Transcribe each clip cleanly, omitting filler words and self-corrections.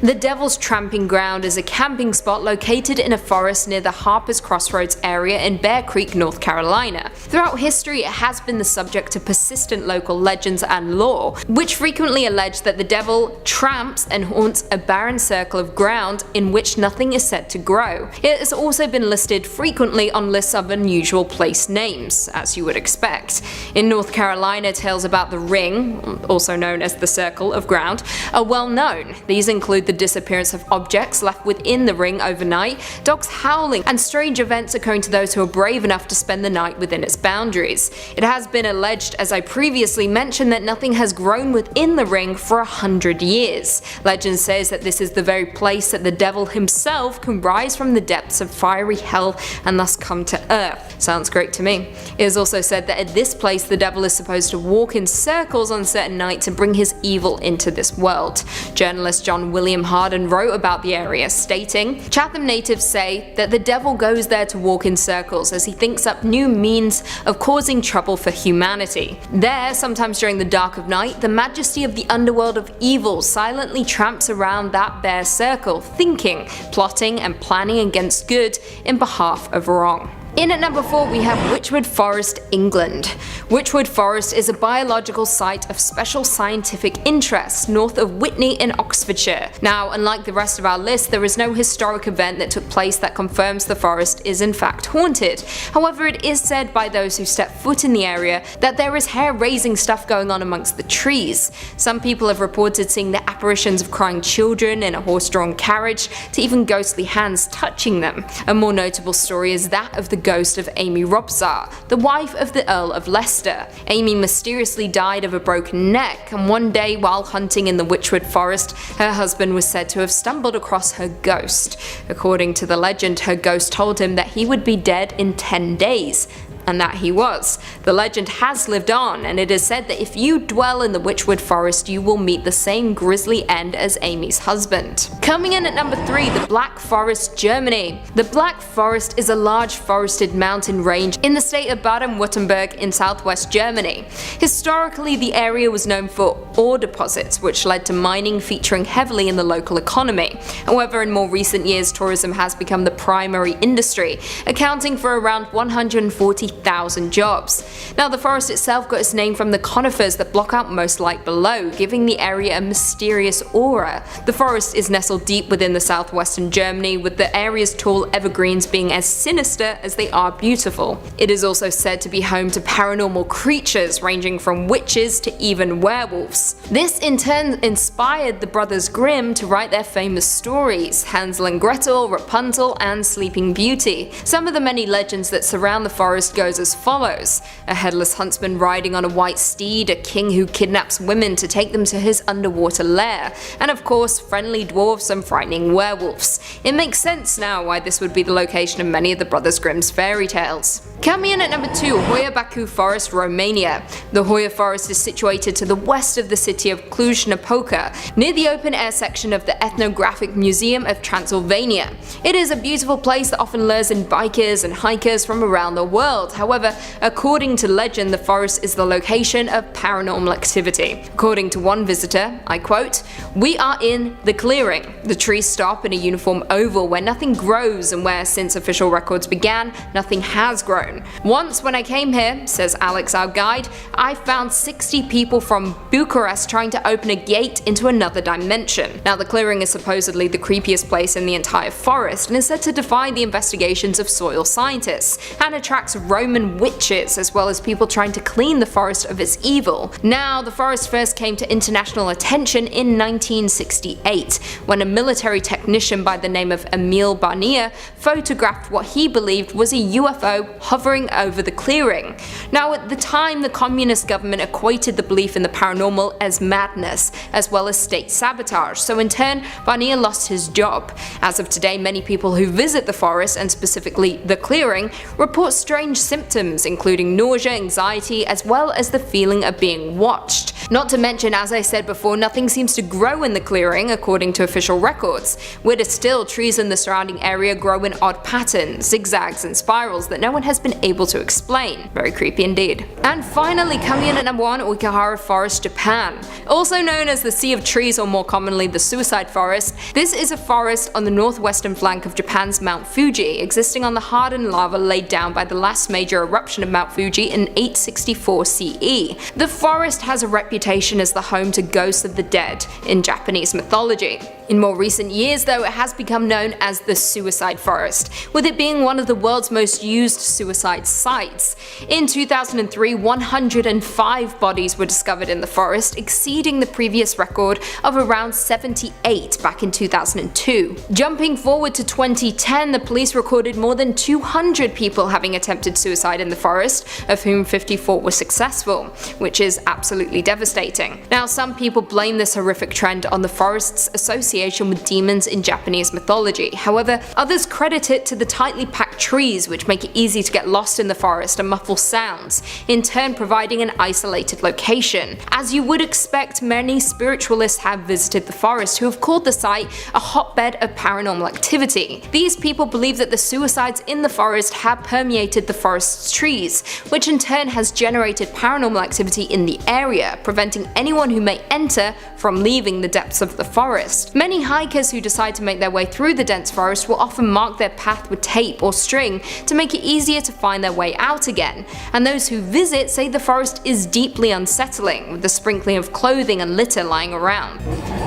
The Devil's Tramping Ground is a camping spot located in a forest near the Harper's Crossroads area in Bear Creek, North Carolina. Throughout history, it has been the subject of persistent local legends and lore, which frequently allege that the devil tramps and haunts a barren circle of ground in which nothing is said to grow. It has also been listed frequently on lists of unusual place names, as you would expect. In North Carolina, tales about the ring, also known as the circle of ground, are well known. These include the disappearance of objects left within the ring overnight, dogs howling, and strange events occurring to those who are brave enough to spend the night within its boundaries. It has been alleged, as I previously mentioned, that nothing has grown within the ring for 100 years. Legend says that this is the very place that the devil himself can rise from the depths of fiery hell and thus come to earth. Sounds great to me. It is also said that at this place the devil is supposed to walk in circles on certain nights and bring his evil into this world. Journalist John William Harden wrote about the area, stating, "Chatham natives say that the devil goes there to walk in circles as he thinks up new means of causing trouble for humanity. There, sometimes during the dark of night, the majesty of the underworld of evil silently tramps around that bare circle, thinking, plotting and planning against good in behalf of wrong." In at number 4 we have Wychwood Forest, England. Wychwood Forest is a biological site of special scientific interest north of Witney in Oxfordshire. Now, unlike the rest of our list, there is no historic event that took place that confirms the forest is in fact haunted. However, it is said by those who step foot in the area that there is hair-raising stuff going on amongst the trees. Some people have reported seeing the apparitions of crying children in a horse-drawn carriage, to even ghostly hands touching them. A more notable story is that of the ghost of Amy Robsart, the wife of the Earl of Leicester. Amy mysteriously died of a broken neck, and one day while hunting in the Wychwood Forest, her husband was said to have stumbled across her ghost. According to the legend, her ghost told him that he would be dead in 10 days. And that he was. The legend has lived on, and it is said that if you dwell in the Wychwood Forest, you will meet the same grisly end as Amy's husband. Coming in at number 3, the Black Forest, Germany. The Black Forest is a large forested mountain range in the state of Baden-Württemberg in southwest Germany. Historically, the area was known for ore deposits, which led to mining featuring heavily in the local economy. However, in more recent years, tourism has become the primary industry, accounting for around 140,000 jobs. Now, the forest itself got its name from the conifers that block out most light below, giving the area a mysterious aura. The forest is nestled deep within the southwestern Germany, with the area's tall evergreens being as sinister as they are beautiful. It is also said to be home to paranormal creatures ranging from witches to even werewolves. This in turn inspired the brothers Grimm to write their famous stories, Hansel and Gretel, Rapunzel and Sleeping Beauty. Some of the many legends that surround the forest goes as follows: a headless huntsman riding on a white steed, a king who kidnaps women to take them to his underwater lair, and of course friendly dwarfs and frightening werewolves. It makes sense now why this would be the location of many of the Brothers Grimm's fairy tales. Coming in at number 2, Hoia Baciu Forest, Romania. The Hoia Forest is situated to the west of the city of Cluj-Napoca, near the open-air section of the Ethnographic Museum of Transylvania. It is a beautiful place that often lures in bikers and hikers from around the world. However, according to legend, the forest is the location of paranormal activity. According to one visitor, I quote, "We are in the clearing. The trees stop in a uniform oval where nothing grows and where, since official records began, nothing has grown. Once when I came here," says Alex, our guide, "I found 60 people from Bucharest trying to open a gate into another dimension." Now, the clearing is supposedly the creepiest place in the entire forest and is said to defy the investigations of soil scientists, and attracts Roman witches as well as people trying to clean the forest of its evil. Now, the forest first came to international attention in 1968 when a military technician by the name of Emil Barnier photographed what he believed was a UFO hovering over the clearing. Now, at the time, the communist government equated the belief in the paranormal as madness as well as state sabotage, so in turn Barnier lost his job. As of today, many people who visit the forest, and specifically the clearing, report strange symptoms including nausea, anxiety, as well as the feeling of being watched. Not to mention, as I said before, nothing seems to grow in the clearing according to official records. Weirder still, trees in the surrounding area grow in odd patterns, zigzags and spirals that no one has been been able to explain. Very creepy indeed. And finally, coming in at number 1, Aokigahara Forest, Japan. Also known as the Sea of Trees, or more commonly the Suicide Forest, this is a forest on the northwestern flank of Japan's Mount Fuji, existing on the hardened lava laid down by the last major eruption of Mount Fuji in 864 CE. The forest has a reputation as the home to ghosts of the dead in Japanese mythology. In more recent years though, it has become known as the Suicide Forest, with it being one of the world's most used suicide sites. In 2003, 105 bodies were discovered in the forest, exceeding the previous record of around 78 back in 2002. Jumping forward to 2010, the police recorded more than 200 people having attempted suicide in the forest, of whom 54 were successful, which is absolutely devastating. Now, some people blame this horrific trend on the forest's association with demons in Japanese mythology. However, others credit it to the tightly packed trees, which make it easy to get lost in the forest and muffle sounds, in turn providing an isolated location. As you would expect, many spiritualists have visited the forest who have called the site a hotbed of paranormal activity. These people believe that the suicides in the forest have permeated the forest's trees, which in turn has generated paranormal activity in the area, preventing anyone who may enter from leaving the depths of the forest. Many hikers who decide to make their way through the dense forest will often mark their path with tape or string to make it easier to find their way out again, and those who visit say the forest is deeply unsettling, with the sprinkling of clothing and litter lying around.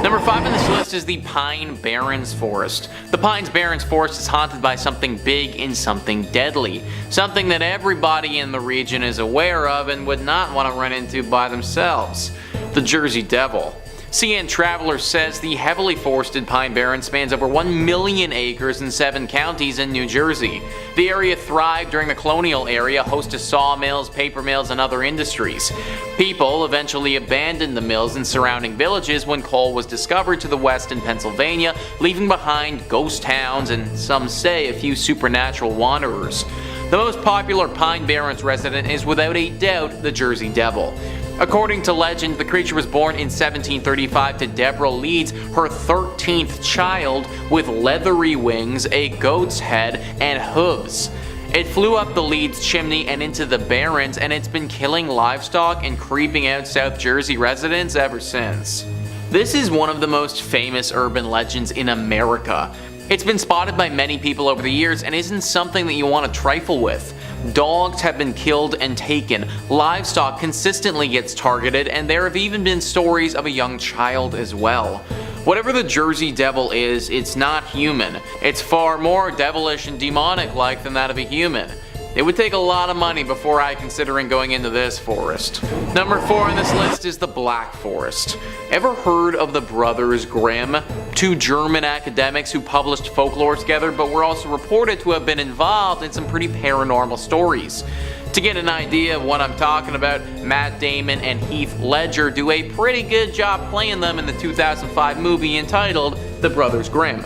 Number 5 on this list is the Pine Barrens Forest. The Pines Barrens Forest is haunted by something big and something deadly, something that everybody in the region is aware of and would not want to run into by themselves: the Jersey Devil. CN Traveler says the heavily forested Pine Barrens spans over 1 million acres in 7 counties in New Jersey. The area thrived during the colonial era, host to sawmills, paper mills, and other industries. People eventually abandoned the mills in surrounding villages when coal was discovered to the west in Pennsylvania, leaving behind ghost towns and, some say, a few supernatural wanderers. The most popular Pine Barrens resident is without a doubt the Jersey Devil. According to legend, the creature was born in 1735 to Deborah Leeds, her 13th child, with leathery wings, a goat's head, and hooves. It flew up the Leeds chimney and into the Barrens, and it's been killing livestock and creeping out South Jersey residents ever since. This is one of the most famous urban legends in America. It's been spotted by many people over the years and isn't something that you want to trifle with. Dogs have been killed and taken, livestock consistently gets targeted, and there have even been stories of a young child as well. Whatever the Jersey Devil is, it's not human. It's far more devilish and demonic-like than that of a human. It would take a lot of money before I considering going into this forest. Number 4 on this list is the Black Forest. Ever heard of the Brothers Grimm? 2 German academics who published folklore together, but were also reported to have been involved in some pretty paranormal stories. To get an idea of what I'm talking about, Matt Damon and Heath Ledger do a pretty good job playing them in the 2005 movie entitled The Brothers Grimm.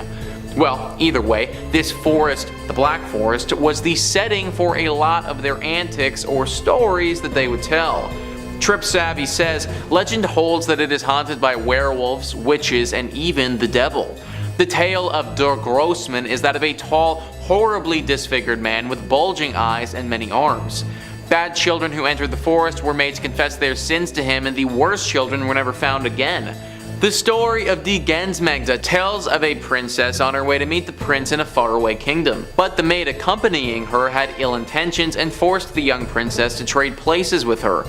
Well, either way, this forest, the Black Forest, was the setting for a lot of their antics or stories that they would tell. Trip Savvy says, legend holds that it is haunted by werewolves, witches, and even the devil. The tale of Der Grossman is that of a tall, horribly disfigured man with bulging eyes and many arms. Bad children who entered the forest were made to confess their sins to him, and the worst children were never found again. The story of Die Gensmegda tells of a princess on her way to meet the prince in a faraway kingdom, but the maid accompanying her had ill intentions and forced the young princess to trade places with her.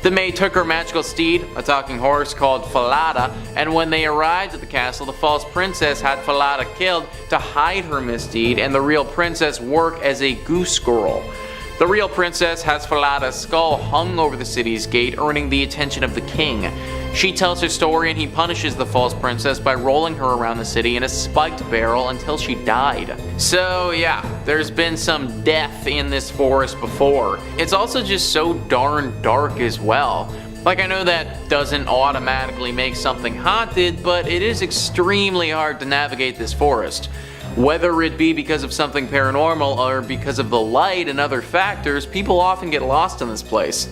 The maid took her magical steed, a talking horse called Falada, and when they arrived at the castle, the false princess had Falada killed to hide her misdeed and the real princess work as a goose girl. The real princess has Falada's skull hung over the city's gate, earning the attention of the king. She tells her story and he punishes the false princess by rolling her around the city in a spiked barrel until she died. So yeah, there's been some death in this forest before. It's also just so darn dark as well. Like, I know that doesn't automatically make something haunted, but it is extremely hard to navigate this forest. Whether it be because of something paranormal or because of the light and other factors, people often get lost in this place.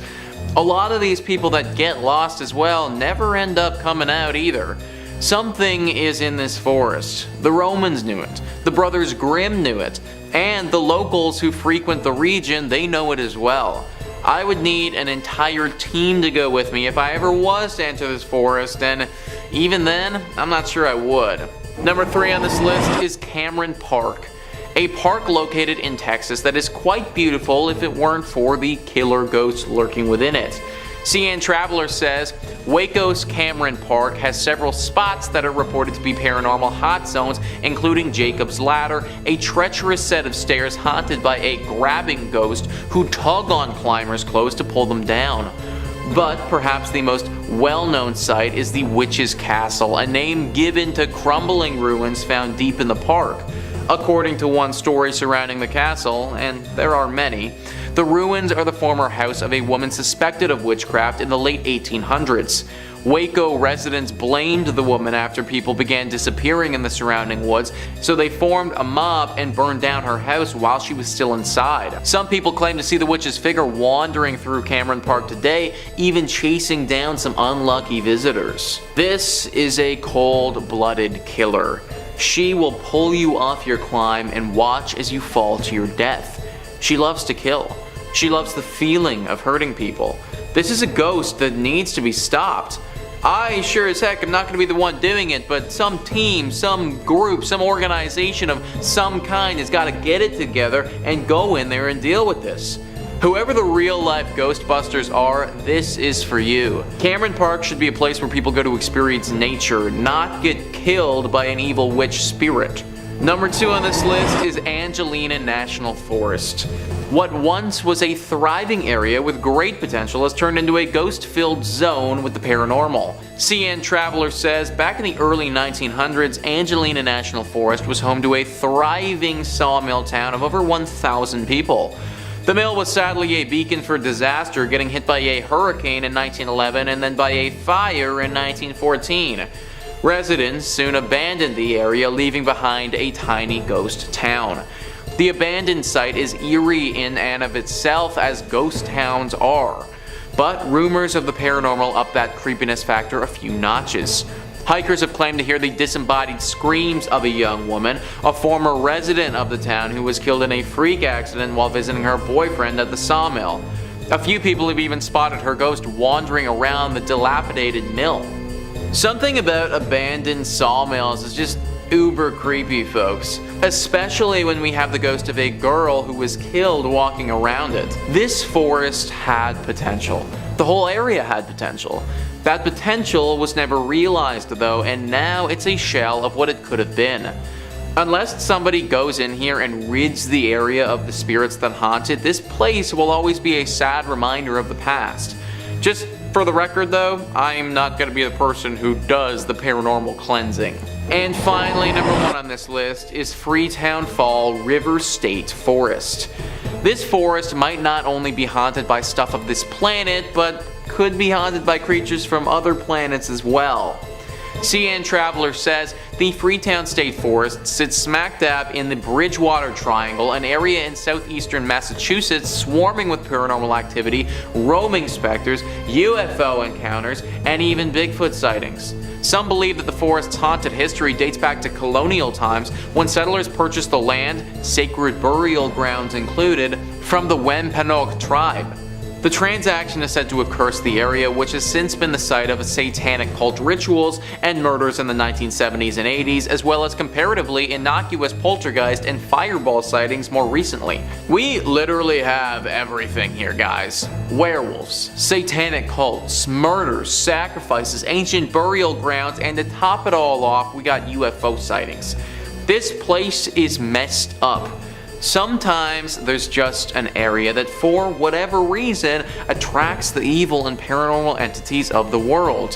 A lot of these people that get lost as well never end up coming out either. Something is in this forest. The Romans knew it, the brothers Grimm knew it, and the locals who frequent the region, they know it as well. I would need an entire team to go with me if I ever was to enter this forest, and even then, I'm not sure I would. Number 3 on this list is Cameron Park, a park located in Texas that is quite beautiful if it weren't for the killer ghosts lurking within it. CN Traveler says, Waco's Cameron Park has several spots that are reported to be paranormal hot zones, including Jacob's Ladder, a treacherous set of stairs haunted by a grabbing ghost who tug on climbers' clothes to pull them down. But perhaps the most well-known site is the Witch's Castle, a name given to crumbling ruins found deep in the park. According to one story surrounding the castle, and there are many, the ruins are the former house of a woman suspected of witchcraft in the late 1800s. Waco residents blamed the woman after people began disappearing in the surrounding woods, so they formed a mob and burned down her house while she was still inside. Some people claim to see the witch's figure wandering through Cameron Park today, even chasing down some unlucky visitors. This is a cold-blooded killer. She will pull you off your climb and watch as you fall to your death. She loves to kill. She loves the feeling of hurting people. This is a ghost that needs to be stopped. I sure as heck am not going to be the one doing it, but some team, some group, some organization of some kind has got to get it together and go in there and deal with this. Whoever the real-life Ghostbusters are, this is for you. Cameron Park should be a place where people go to experience nature, not get killed by an evil witch spirit. Number 2 on this list is Angelina National Forest. What once was a thriving area with great potential has turned into a ghost-filled zone with the paranormal. CN Traveler says, back in the early 1900s, Angelina National Forest was home to a thriving sawmill town of over 1,000 people. The mill was sadly a beacon for disaster, getting hit by a hurricane in 1911 and then by a fire in 1914. Residents soon abandoned the area, leaving behind a tiny ghost town. The abandoned site is eerie in and of itself, as ghost towns are, but rumors of the paranormal up that creepiness factor a few notches. Hikers have claimed to hear the disembodied screams of a young woman, a former resident of the town who was killed in a freak accident while visiting her boyfriend at the sawmill. A few people have even spotted her ghost wandering around the dilapidated mill. Something about abandoned sawmills is just uber creepy, folks. Especially when we have the ghost of a girl who was killed walking around it. This forest had potential. The whole area had potential. That potential was never realized though, and now it's a shell of what it could have been. Unless somebody goes in here and rids the area of the spirits that haunt it, this place will always be a sad reminder of the past. Just for the record though, I'm not going to be the person who does the paranormal cleansing. And finally, number 1 on this list is Freetown Fall River State Forest. This forest might not only be haunted by stuff of this planet, but could be haunted by creatures from other planets as well. CN Traveler says, the Freetown State Forest sits smack dab in the Bridgewater Triangle, an area in southeastern Massachusetts swarming with paranormal activity, roaming specters, UFO encounters, and even Bigfoot sightings. Some believe that the forest's haunted history dates back to colonial times when settlers purchased the land, sacred burial grounds included, from the Wampanoag tribe. The transaction is said to have cursed the area, which has since been the site of satanic cult rituals and murders in the 1970s and 80s, as well as comparatively innocuous poltergeist and fireball sightings more recently. We literally have everything here, guys. Werewolves, satanic cults, murders, sacrifices, ancient burial grounds, and to top it all off, we got UFO sightings. This place is messed up. Sometimes there's just an area that for whatever reason attracts the evil and paranormal entities of the world.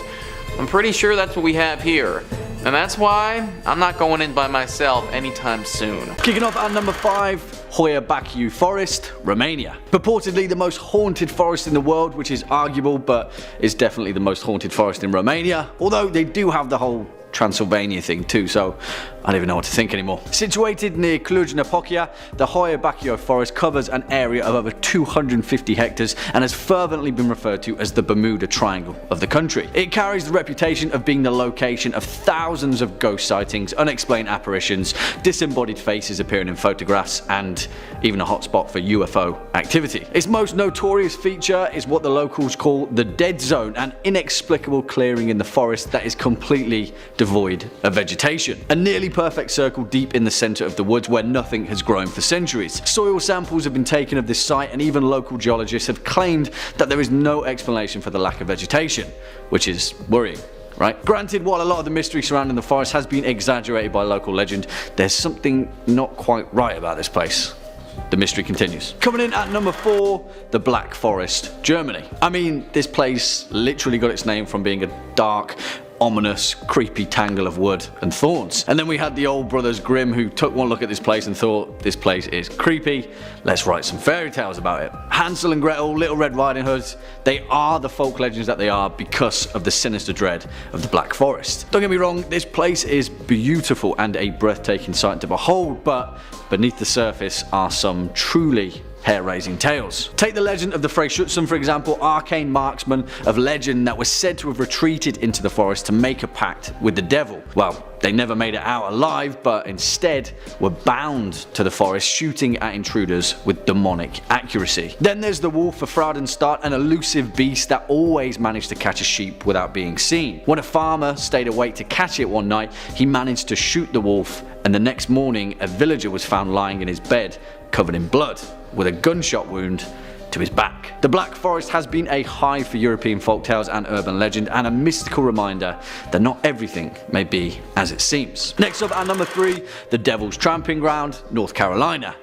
I'm pretty sure that's what we have here. And that's why I'm not going in by myself anytime soon. Kicking off at number 5, Hoia Baciu Forest, Romania. Purportedly the most haunted forest in the world, which is arguable, but is definitely the most haunted forest in Romania. Although they do have the whole Transylvania thing too, so I don't even know what to think anymore. Situated near Cluj-Napoca, the Hoia Baciu Forest covers an area of over 250 hectares and has fervently been referred to as the Bermuda Triangle of the country. It carries the reputation of being the location of thousands of ghost sightings, unexplained apparitions, disembodied faces appearing in photographs, and even a hotspot for UFO activity. Its most notorious feature is what the locals call the Dead Zone, an inexplicable clearing in the forest that is completely devoid of vegetation. A nearly perfect circle deep in the centre of the woods where nothing has grown for centuries. Soil samples have been taken of this site, and even local geologists have claimed that there is no explanation for the lack of vegetation, which is worrying. Right? Granted, while a lot of the mystery surrounding the forest has been exaggerated by local legend, there's something not quite right about this place. The mystery continues. Coming in at number 4, the Black Forest, Germany. I mean, this place literally got its name from being a dark, ominous, creepy tangle of wood and thorns. And then we had the old brothers Grimm, who took one look at this place and thought, this place is creepy, let's write some fairy tales about it. Hansel and Gretel, Little Red Riding Hood, they are the folk legends that they are because of the sinister dread of the Black Forest. Don't get me wrong, this place is beautiful and a breathtaking sight to behold, but beneath the surface are some truly hair-raising tales. Take the legend of the Frey Schutzen, for example, arcane marksmen of legend that was said to have retreated into the forest to make a pact with the devil. Well, they never made it out alive, but instead were bound to the forest, shooting at intruders with demonic accuracy. Then there's the wolf of Fraudenstadt, an elusive beast that always managed to catch a sheep without being seen. When a farmer stayed awake to catch it one night, he managed to shoot the wolf, and the next morning a villager was found lying in his bed covered in blood, with a gunshot wound to his back. The Black Forest has been a hive for European folktales and urban legend, and a mystical reminder that not everything may be as it seems. Next up at number 3, the Devil's Tramping Ground, North Carolina.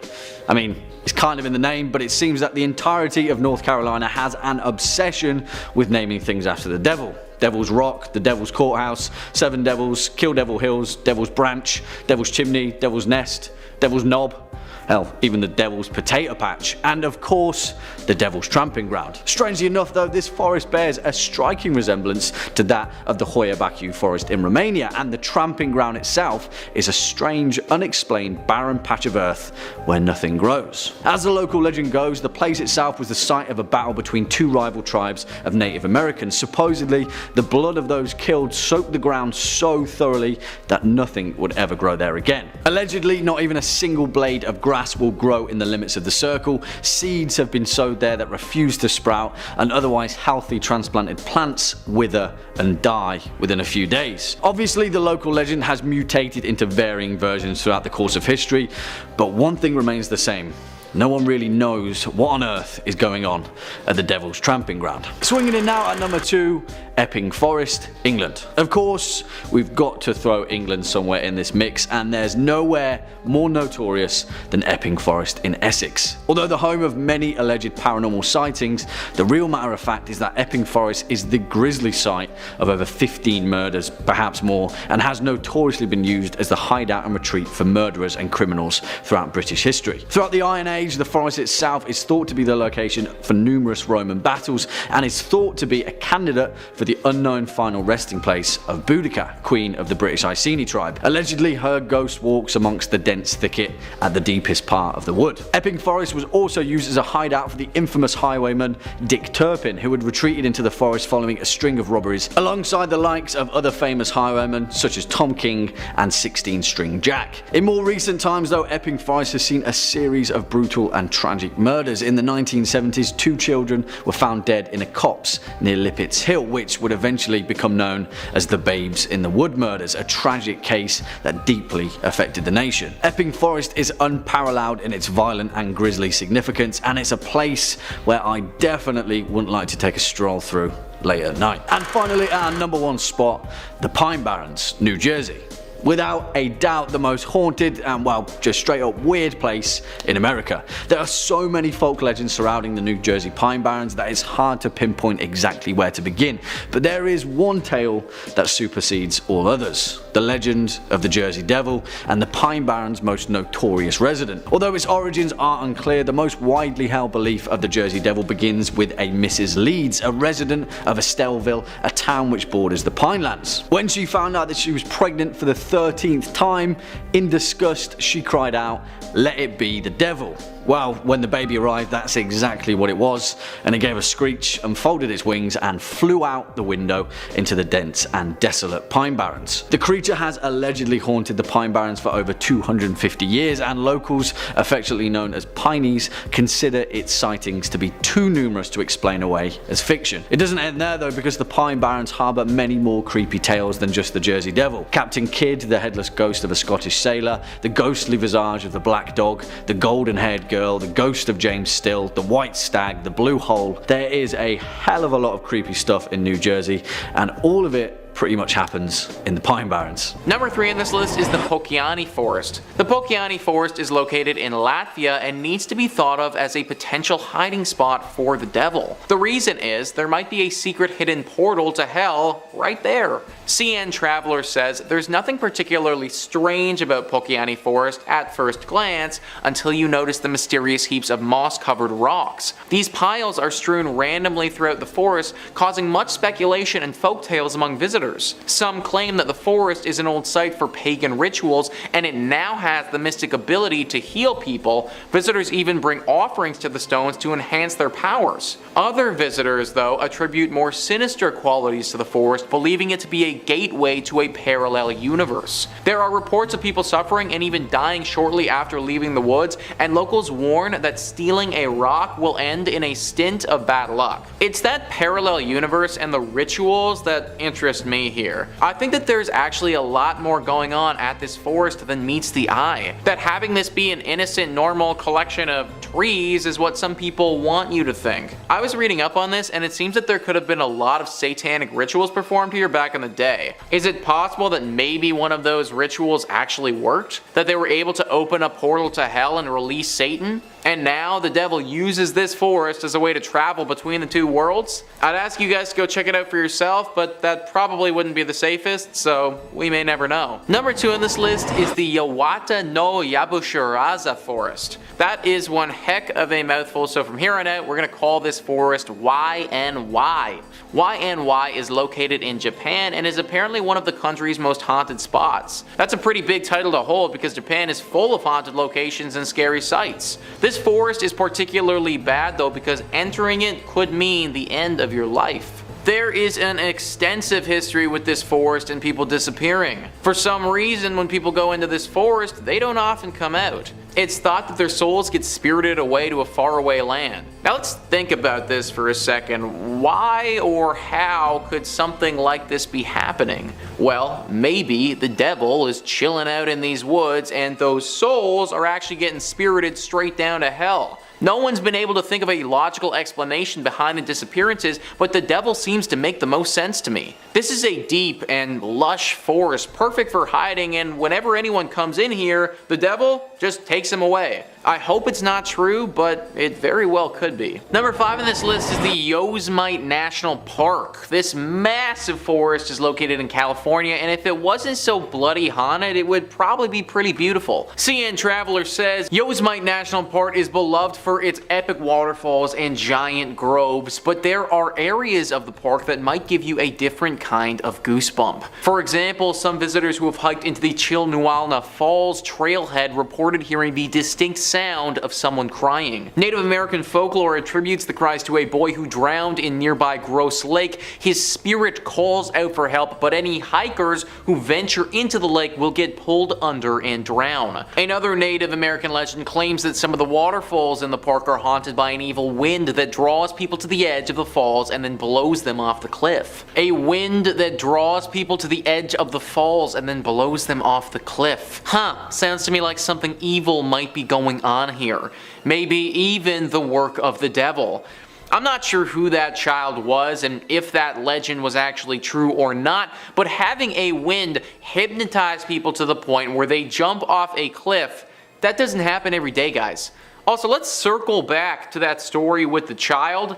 I mean, it's kind of in the name, but it seems that the entirety of North Carolina has an obsession with naming things after the devil. Devil's Rock, the Devil's Courthouse, Seven Devils, Kill Devil Hills, Devil's Branch, Devil's Chimney, Devil's Nest, Devil's Knob. Hell, even the Devil's Potato Patch, and of course, the Devil's Tramping Ground. Strangely enough though, this forest bears a striking resemblance to that of the Hoia Baciu Forest in Romania, and the Tramping Ground itself is a strange, unexplained, barren patch of earth where nothing grows. As the local legend goes, the place itself was the site of a battle between two rival tribes of Native Americans. Supposedly, the blood of those killed soaked the ground so thoroughly that nothing would ever grow there again. Allegedly, not even a single blade of grass will grow in the limits of the circle, seeds have been sowed there that refuse to sprout, and otherwise healthy transplanted plants wither and die within a few days. Obviously, the local legend has mutated into varying versions throughout the course of history, but one thing remains the same. No one really knows what on earth is going on at the Devil's Tramping Ground. Swinging in now at number 2, Epping Forest, England. Of course, we've got to throw England somewhere in this mix, and there's nowhere more notorious than Epping Forest in Essex. Although the home of many alleged paranormal sightings, the real matter of fact is that Epping Forest is the grisly site of over 15 murders, perhaps more, and has notoriously been used as the hideout and retreat for murderers and criminals throughout British history. Throughout the Iron Age, the forest itself is thought to be the location for numerous Roman battles, and is thought to be a candidate for the unknown final resting place of Boudica, queen of the British Iceni tribe. Allegedly, her ghost walks amongst the dense thicket at the deepest part of the wood. Epping Forest was also used as a hideout for the infamous highwayman Dick Turpin, who had retreated into the forest following a string of robberies, alongside the likes of other famous highwaymen such as Tom King and 16 String Jack. In more recent times though, Epping Forest has seen a series of brutal and tragic murders. In the 1970s, 2 children were found dead in a copse near Lippett's Hill, which would eventually become known as the Babes in the Wood murders, a tragic case that deeply affected the nation. Epping Forest is unparalleled in its violent and grisly significance, and it's a place where I definitely wouldn't like to take a stroll through late at night. And finally, our number 1 spot, the Pine Barrens, New Jersey. Without a doubt the most haunted and, well, just straight up weird place in America. There are so many folk legends surrounding the New Jersey Pine Barrens that it's hard to pinpoint exactly where to begin, but there is one tale that supersedes all others: the legend of the Jersey Devil, and the Pine Barrens' most notorious resident. Although its origins are unclear, the most widely held belief of the Jersey Devil begins with a Mrs. Leeds, a resident of Estellville, a town which borders the Pinelands. When she found out that she was pregnant for the 13th time, in disgust, she cried out, "Let it be the devil." Well, when the baby arrived, that's exactly what it was, and it gave a screech, unfolded its wings, and flew out the window into the dense and desolate pine barrens. The creature has allegedly haunted the pine barrens for over 250 years, and locals, affectionately known as Pineys, consider its sightings to be too numerous to explain away as fiction. It doesn't end there though, because the pine barrens harbour many more creepy tales than just the Jersey Devil. Captain Kidd, the headless ghost of a Scottish sailor, the ghostly visage of the black dog, the golden-haired girl, the ghost of James Still, the white stag, the blue hole. There is a hell of a lot of creepy stuff in New Jersey, and all of it pretty much happens in the Pine Barrens. Number 3 on this list is the Pokaini Forest. The Pokaini Forest is located in Latvia and needs to be thought of as a potential hiding spot for the devil. The reason is there might be a secret hidden portal to hell right there. CN Traveler says there's nothing particularly strange about Pokaini Forest at first glance until you notice the mysterious heaps of moss-covered rocks. These piles are strewn randomly throughout the forest, causing much speculation and folktales among visitors. Some claim that the forest is an old site for pagan rituals and it now has the mystic ability to heal people. Visitors even bring offerings to the stones to enhance their powers. Other visitors, though, attribute more sinister qualities to the forest, believing it to be a gateway to a parallel universe. There are reports of people suffering and even dying shortly after leaving the woods, and locals warn that stealing a rock will end in a stint of bad luck. It's that parallel universe and the rituals that interest me here. I think that there's actually a lot more going on at this forest than meets the eye. That having this be an innocent, normal collection of trees is what some people want you to think. I was reading up on this, and it seems that there could have been a lot of satanic rituals performed here back in the day. Is it possible that maybe one of those rituals actually worked? That they were able to open a portal to hell and release Satan? And now the devil uses this forest as a way to travel between the two worlds? I'd ask you guys to go check it out for yourself, but that probably wouldn't be the safest, so we may never know. Number 2 on this list is the Yawata no Yabushirazu Forest. That is one heck of a mouthful, so from here on out we're going to call this forest YNY. YNY is located in Japan and is apparently one of the country's most haunted spots. That's a pretty big title to hold because Japan is full of haunted locations and scary sights. This forest is particularly bad though because entering it could mean the end of your life. There is an extensive history with this forest and people disappearing. For some reason, when people go into this forest, they don't often come out. It's thought that their souls get spirited away to a faraway land. Now let's think about this for a second. Why or how could something like this be happening? Well, maybe the devil is chilling out in these woods and those souls are actually getting spirited straight down to hell. No one's been able to think of a logical explanation behind the disappearances, but the devil seems to make the most sense to me. This is a deep and lush forest, perfect for hiding, and whenever anyone comes in here, the devil just takes him away. I hope it's not true, but it very well could be. Number 5 on this list is the Yosemite National Park. This massive forest is located in California, and if it wasn't so bloody haunted, it would probably be pretty beautiful. CN Traveler says, Yosemite National Park is beloved for its epic waterfalls and giant groves, but there are areas of the park that might give you a different kind of goosebump. For example, some visitors who have hiked into the Chilnualna Falls trailhead reported hearing the distinct sound of someone crying. Native American folklore attributes the cries to a boy who drowned in nearby Gross Lake. His spirit calls out for help, but any hikers who venture into the lake will get pulled under and drown. Another Native American legend claims that some of the waterfalls in the park are haunted by an evil wind that draws people to the edge of the falls and then blows them off the cliff. A wind that draws people to the edge of the falls and then blows them off the cliff. Sounds to me like something evil might be going on here. Maybe even the work of the devil. I'm not sure who that child was and if that legend was actually true or not, but having a wind hypnotize people to the point where they jump off a cliff, that doesn't happen every day, guys. Also, let's circle back to that story with the child.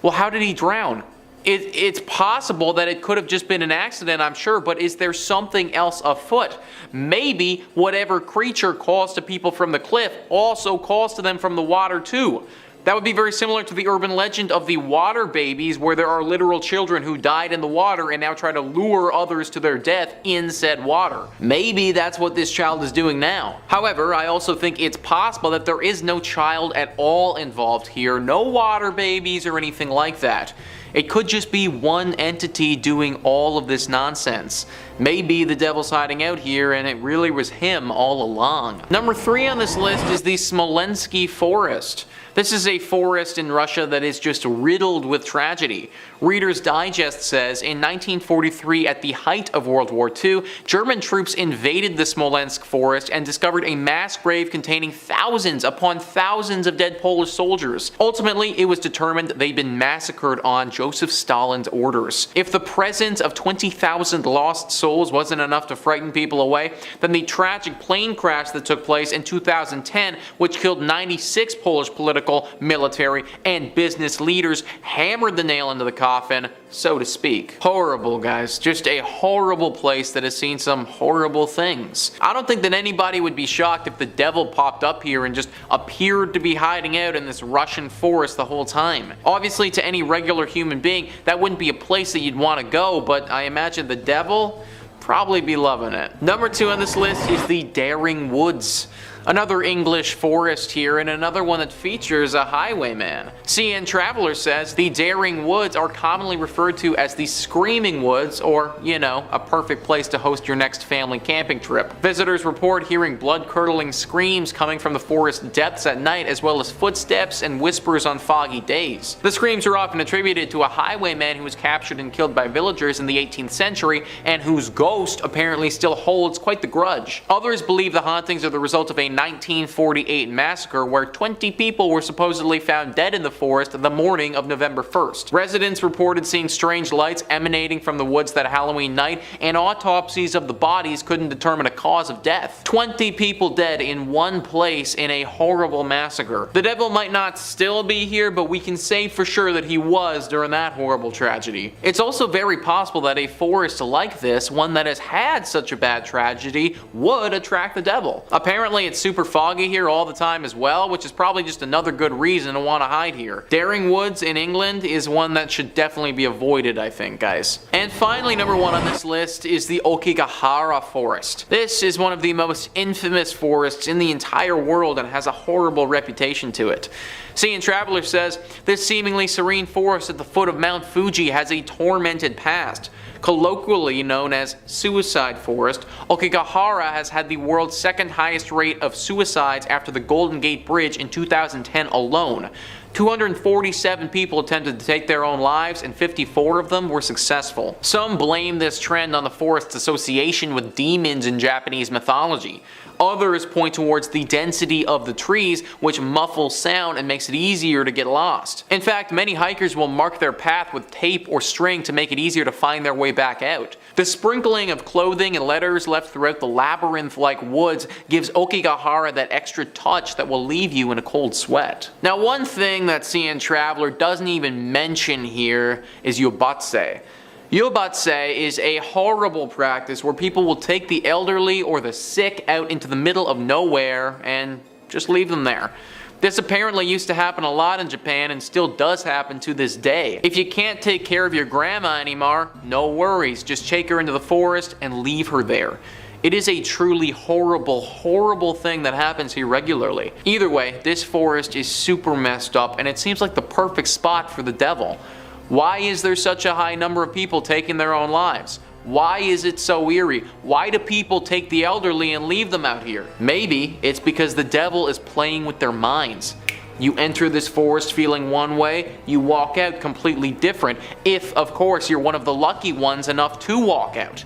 Well, how did he drown? It's possible that it could have just been an accident, I'm sure, but is there something else afoot? Maybe whatever creature calls to people from the cliff also calls to them from the water too. That would be very similar to the urban legend of the water babies, where there are literal children who died in the water and now try to lure others to their death in said water. Maybe that's what this child is doing now. However, I also think it's possible that there is no child at all involved here, no water babies or anything like that. It could just be one entity doing all of this nonsense. Maybe the devil's hiding out here and it really was him all along. Number 3 on this list is the Smolensky Forest. This is a forest in Russia that is just riddled with tragedy. Reader's Digest says, in 1943, at the height of World War II, German troops invaded the Smolensk Forest and discovered a mass grave containing thousands upon thousands of dead Polish soldiers. Ultimately, it was determined they'd been massacred on Joseph Stalin's orders. If the presence of 20,000 lost souls wasn't enough to frighten people away, then the tragic plane crash that took place in 2010, which killed 96 Polish political, military, and business leaders, hammered the nail into the coffin, so to speak. Horrible, guys. Just a horrible place that has seen some horrible things. I don't think that anybody would be shocked if the devil popped up here and just appeared to be hiding out in this Russian forest the whole time. Obviously, to any regular human being, that wouldn't be a place that you'd want to go, but I imagine the devil probably be loving it. Number 2 on this list is the Daring Woods. Another English forest here, and another one that features a highwayman. CN Traveler says the Daring Woods are commonly referred to as the Screaming Woods, or, you know, a perfect place to host your next family camping trip. Visitors report hearing blood-curdling screams coming from the forest depths at night, as well as footsteps and whispers on foggy days. The screams are often attributed to a highwayman who was captured and killed by villagers in the 18th century, and whose ghost apparently still holds quite the grudge. Others believe the hauntings are the result of a 1948 massacre where 20 people were supposedly found dead in the forest the morning of November 1st. Residents reported seeing strange lights emanating from the woods that Halloween night, and autopsies of the bodies couldn't determine a cause of death. 20 people dead in one place in a horrible massacre. The devil might not still be here, but we can say for sure that he was during that horrible tragedy. It's also very possible that a forest like this, one that has had such a bad tragedy, would attract the devil. Apparently it's super foggy here all the time as well, which is probably just another good reason to want to hide here. Daring Woods in England is one that should definitely be avoided, I think, guys. And finally, number 1 on this list is the Aokigahara Forest. This is one of the most infamous forests in the entire world and has a horrible reputation to it. CN Traveler says, this seemingly serene forest at the foot of Mount Fuji has a tormented past. Colloquially known as Suicide Forest, Aokigahara has had the world's second highest rate of suicides after the Golden Gate Bridge in 2010 alone. 247 people attempted to take their own lives, and 54 of them were successful. Some blame this trend on the forest's association with demons in Japanese mythology. Others point towards the density of the trees, which muffles sound and makes it easier to get lost. In fact, many hikers will mark their path with tape or string to make it easier to find their way back out. The sprinkling of clothing and letters left throughout the labyrinth-like woods gives Aokigahara that extra touch that will leave you in a cold sweat. Now, one thing that CN Traveler doesn't even mention here is Yobatse. Yobatse is a horrible practice where people will take the elderly or the sick out into the middle of nowhere and just leave them there. This apparently used to happen a lot in Japan and still does happen to this day. If you can't take care of your grandma anymore, no worries, just take her into the forest and leave her there. It is a truly horrible, horrible thing that happens here regularly. Either way, this forest is super messed up and it seems like the perfect spot for the devil. Why is there such a high number of people taking their own lives? Why is it so eerie? Why do people take the elderly and leave them out here? Maybe it's because the devil is playing with their minds. You enter this forest feeling one way, you walk out completely different, if of course you're one of the lucky ones enough to walk out.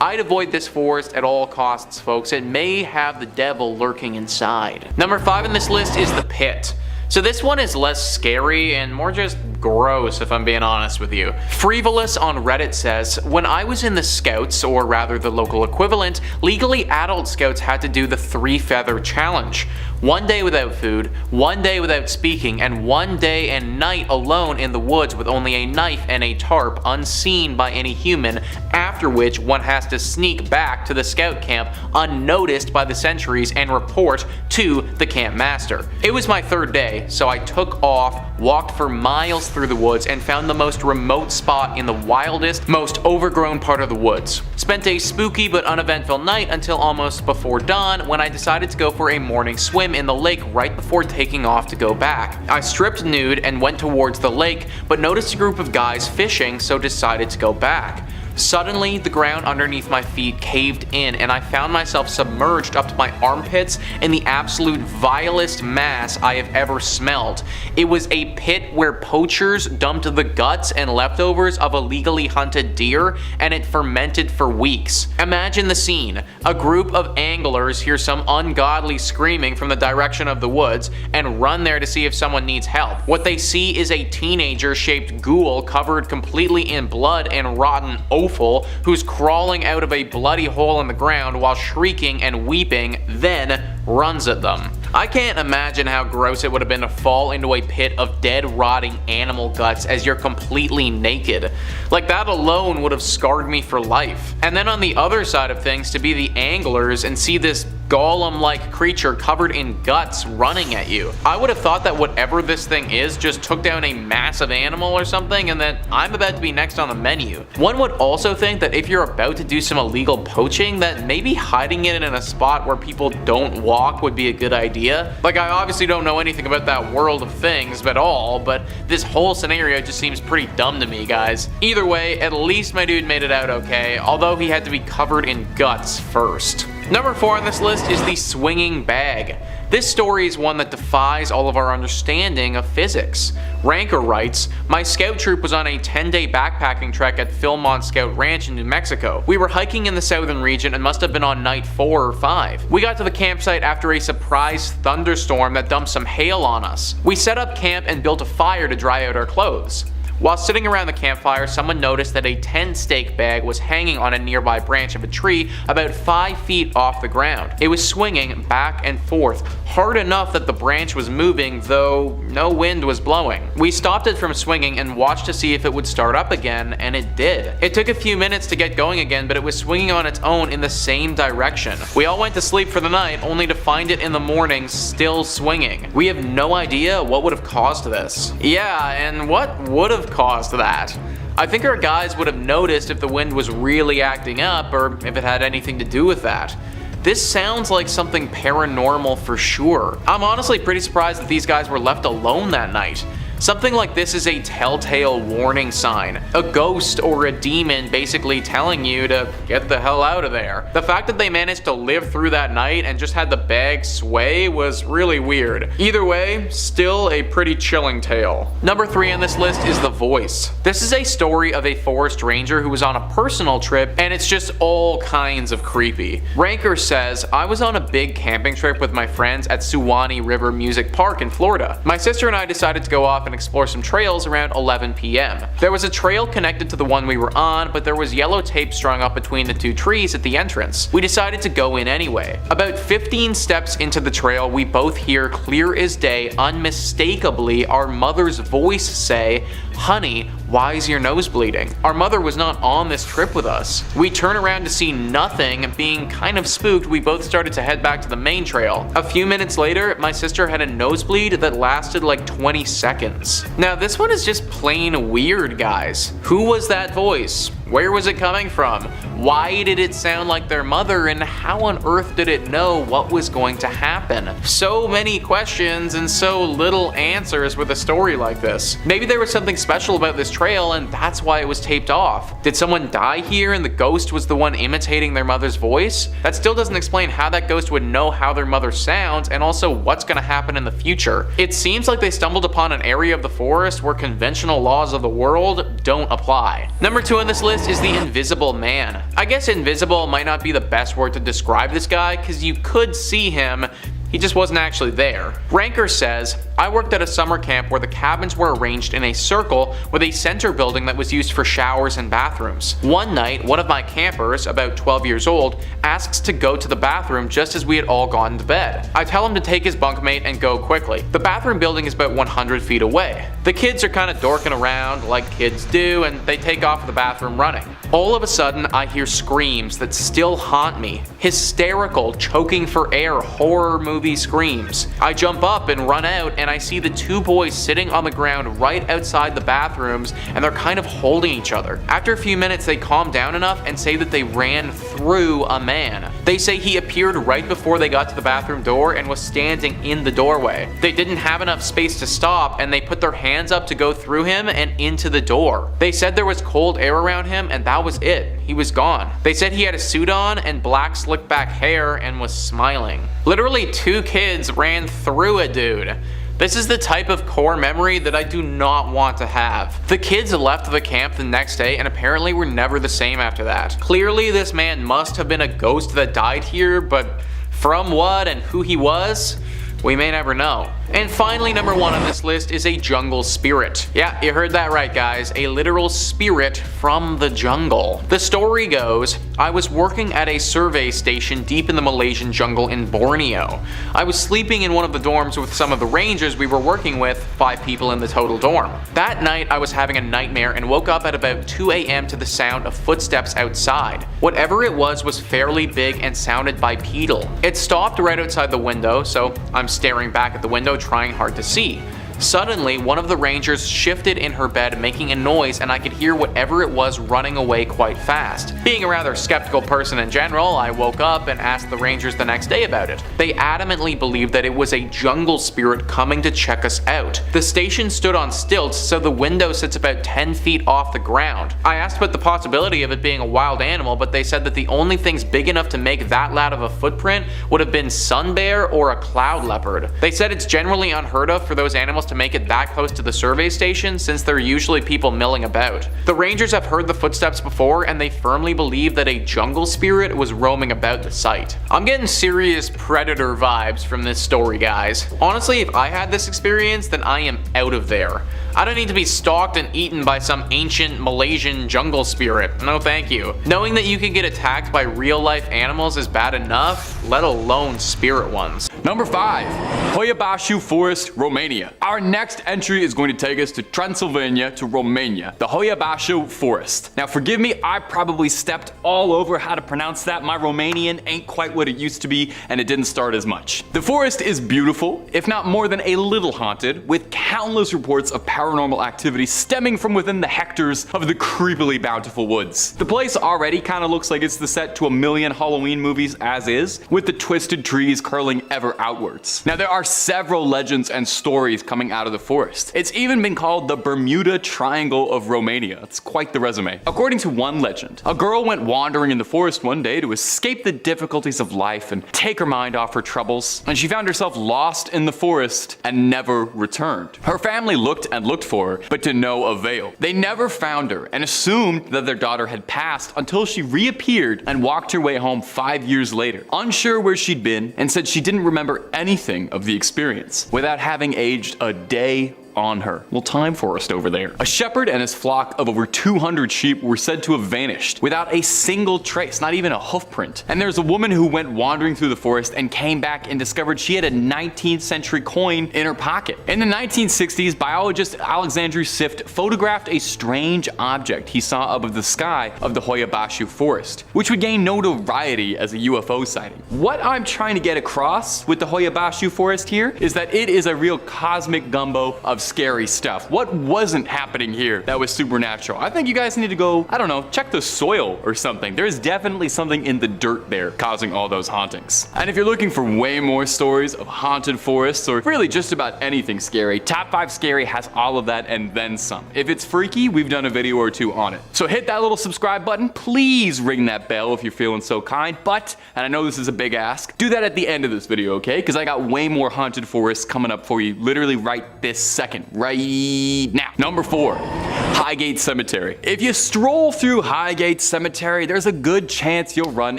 I'd avoid this forest at all costs, folks. It may have the devil lurking inside. Number 5 on this list is the Pit. So this one is less scary and more just gross if I'm being honest with you. Frivolous on Reddit says, when I was in the Scouts, or rather the local equivalent, legally adult Scouts had to do the 3-feather challenge. 1 day without food, 1 day without speaking, and 1 day and night alone in the woods with only a knife and a tarp unseen by any human, after which one has to sneak back to the scout camp unnoticed by the sentries and report to the camp master. It was my 3rd day, so I took off, walked for miles through the woods, and found the most remote spot in the wildest, most overgrown part of the woods. Spent a spooky but uneventful night until almost before dawn, when I decided to go for a morning swim in the lake right before taking off to go back. I stripped nude and went towards the lake, but noticed a group of guys fishing, so decided to go back. Suddenly, the ground underneath my feet caved in and I found myself submerged up to my armpits in the absolute vilest mass I have ever smelled. It was a pit where poachers dumped the guts and leftovers of illegally hunted deer, and it fermented for weeks. Imagine the scene. A group of anglers hear some ungodly screaming from the direction of the woods and run there to see if someone needs help. What they see is a teenager-shaped ghoul covered completely in blood and rotten offal, who's crawling out of a bloody hole in the ground while shrieking and weeping, then runs at them. I can't imagine how gross it would have been to fall into a pit of dead, rotting animal guts as you're completely naked. Like, that alone would have scarred me for life. And then on the other side of things, to be the anglers and see this golem-like creature covered in guts running at you. I would have thought that whatever this thing is just took down a massive animal or something, and that I'm about to be next on the menu. One would also think that if you're about to do some illegal poaching, that maybe hiding it in a spot where people don't walk would be a good idea. Like, I obviously don't know anything about that world of things at all, but this whole scenario just seems pretty dumb to me, guys. Either way, at least my dude made it out okay, although he had to be covered in guts first. Number 4 on this list is the swinging bag. This story is one that defies all of our understanding of physics. Ranker writes, my scout troop was on a 10-day backpacking trek at Philmont Scout Ranch in New Mexico. We were hiking in the southern region and must have been on night 4 or 5. We got to the campsite after a surprise thunderstorm that dumped some hail on us. We set up camp and built a fire to dry out our clothes. While sitting around the campfire, someone noticed that a 10-stake bag was hanging on a nearby branch of a tree about 5 feet off the ground. It was swinging back and forth, hard enough that the branch was moving, though no wind was blowing. We stopped it from swinging and watched to see if it would start up again, and it did. It took a few minutes to get going again, but it was swinging on its own in the same direction. We all went to sleep for the night, only to find it in the morning still swinging. We have no idea what would have caused this. Yeah, and what would have caused that? I think our guys would have noticed if the wind was really acting up, or if it had anything to do with that. This sounds like something paranormal for sure. I'm honestly pretty surprised that these guys were left alone that night. Something like this is a telltale warning sign. A ghost or a demon basically telling you to get the hell out of there. The fact that they managed to live through that night and just had the bag sway was really weird. Either way, still a pretty chilling tale. Number 3 on this list is The Voice. This is a story of a forest ranger who was on a personal trip, and it's just all kinds of creepy. Ranker says, I was on a big camping trip with my friends at Suwannee River Music Park in Florida. My sister and I decided to go off and explore some trails around 11 p.m. There was a trail connected to the one we were on, but there was yellow tape strung up between the 2 trees at the entrance. We decided to go in anyway. About 15 steps into the trail, we both hear clear as day, unmistakably, our mother's voice say, "Honey, why is your nose bleeding?" Our mother was not on this trip with us. We turn around to see nothing. Being kind of spooked, we both started to head back to the main trail. A few minutes later, my sister had a nosebleed that lasted like 20 seconds. Now this one is just plain weird, guys. Who was that voice? Where was it coming from? Why did it sound like their mother, and how on earth did it know what was going to happen? So many questions and so little answers with a story like this. Maybe there was something special about this trail and that's why it was taped off. Did someone die here and the ghost was the one imitating their mother's voice? That still doesn't explain how that ghost would know how their mother sounds, and also what's going to happen in the future. It seems like they stumbled upon an area of the forest where conventional laws of the world don't apply. Number 2 on this list is the Invisible Man. I guess invisible might not be the best word to describe this guy, because you could see him, he just wasn't actually there. Ranker says, I worked at a summer camp where the cabins were arranged in a circle with a center building that was used for showers and bathrooms. One night, one of my campers, about 12 years old, asks to go to the bathroom just as we had all gone to bed. I tell him to take his bunkmate and go quickly. The bathroom building is about 100 feet away. The kids are kind of dorking around like kids do, and they take off to the bathroom running. All of a sudden, I hear screams that still haunt me. Hysterical, choking for air, horror movie screams. I jump up and run out, and I see the two boys sitting on the ground right outside the bathrooms, and they're kind of holding each other. After a few minutes, they calm down enough and say that they ran through a man. They say he appeared right before they got to the bathroom door and was standing in the doorway. They didn't have enough space to stop, and they put their hands up to go through him and into the door. They said there was cold air around him, and that was it. He was gone. They said he had a suit on and black slick back hair and was smiling. Literally 2 kids ran through a dude. This is the type of core memory that I do not want to have. The kids left the camp the next day and apparently were never the same after that. Clearly this man must have been a ghost that died here, but from what and who he was, we may never know. And finally, number 1 on this list is a jungle spirit. Yeah, you heard that right, guys. A literal spirit from the jungle. The story goes, I was working at a survey station deep in the Malaysian jungle in Borneo. I was sleeping in one of the dorms with some of the rangers we were working with, 5 people in the total dorm. That night, I was having a nightmare and woke up at about 2 a.m. to the sound of footsteps outside. Whatever it was fairly big and sounded bipedal. It stopped right outside the window, so I'm staring back at the window trying hard to see. Suddenly, one of the rangers shifted in her bed making a noise, and I could hear whatever it was running away quite fast. Being a rather skeptical person in general, I woke up and asked the rangers the next day about it. They adamantly believed that it was a jungle spirit coming to check us out. The station stood on stilts, so the window sits about 10 feet off the ground. I asked about the possibility of it being a wild animal, but they said that the only things big enough to make that loud of a footprint would have been sun bear or a cloud leopard. They said it's generally unheard of for those animals to make it that close to the survey station since there are usually people milling about. The rangers have heard the footsteps before and they firmly believe that a jungle spirit was roaming about the site. I'm getting serious predator vibes from this story, guys. Honestly, if I had this experience, then I am out of there. I don't need to be stalked and eaten by some ancient Malaysian jungle spirit. No thank you. Knowing that you can get attacked by real life animals is bad enough, let alone spirit ones. Number 5. Hoia Baciu Forest, Romania. Our next entry is going to take us to Transylvania to Romania, the Hoia Baciu Forest. Now forgive me, I probably stepped all over how to pronounce that. My Romanian ain't quite what it used to be, and it didn't start as much. The forest is beautiful, if not more than a little haunted, with countless reports of paranormal activity stemming from within the hectares of the creepily bountiful woods. The place already kind of looks like it's the set to a million Halloween movies as is, with the twisted trees curling ever outwards. Now there are several legends and stories coming out of the forest. It's even been called the Bermuda Triangle of Romania. It's quite the resume. According to one legend, a girl went wandering in the forest one day to escape the difficulties of life and take her mind off her troubles, and she found herself lost in the forest and never returned. Her family looked and looked for her, but to no avail. They never found her and assumed that their daughter had passed until she reappeared and walked her way home 5 years later, unsure where she'd been, and said she didn't remember anything of the experience without having aged a day on her. Well, time forest over there. A shepherd and his flock of over 200 sheep were said to have vanished without a single trace, not even a hoof print. And there's a woman who went wandering through the forest and came back and discovered she had a 19th century coin in her pocket. In the 1960s, biologist Alexander Sift photographed a strange object he saw above the sky of the Hoia Baciu Forest, which would gain notoriety as a UFO sighting. What I'm trying to get across with the Hoia Baciu Forest here is that it is a real cosmic gumbo of scary stuff. What wasn't happening here that was supernatural? I think you guys need to go, I don't know, check the soil or something. There's definitely something in the dirt there causing all those hauntings. And if you're looking for way more stories of haunted forests or really just about anything scary, Top 5 Scary has all of that and then some. If it's freaky, we've done a video or 2 on it. So hit that little subscribe button. Please ring that bell if you're feeling so kind. But, and I know this is a big ask, do that at the end of this video, okay? Because I got way more haunted forests coming up for you literally right this second. second, right now. Number 4, Highgate Cemetery. If you stroll through Highgate Cemetery, there's a good chance you'll run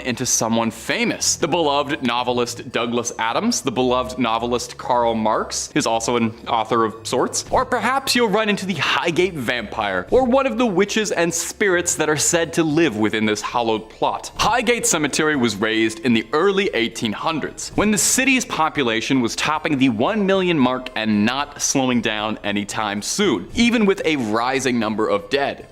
into someone famous. The beloved novelist Douglas Adams, the beloved novelist Karl Marx is also an author of sorts, or perhaps you'll run into the Highgate Vampire, or one of the witches and spirits that are said to live within this hallowed plot. Highgate Cemetery was raised in the early 1800s, when the city's population was topping the 1 million mark and not slowing down anytime soon, even with a rising number of dead.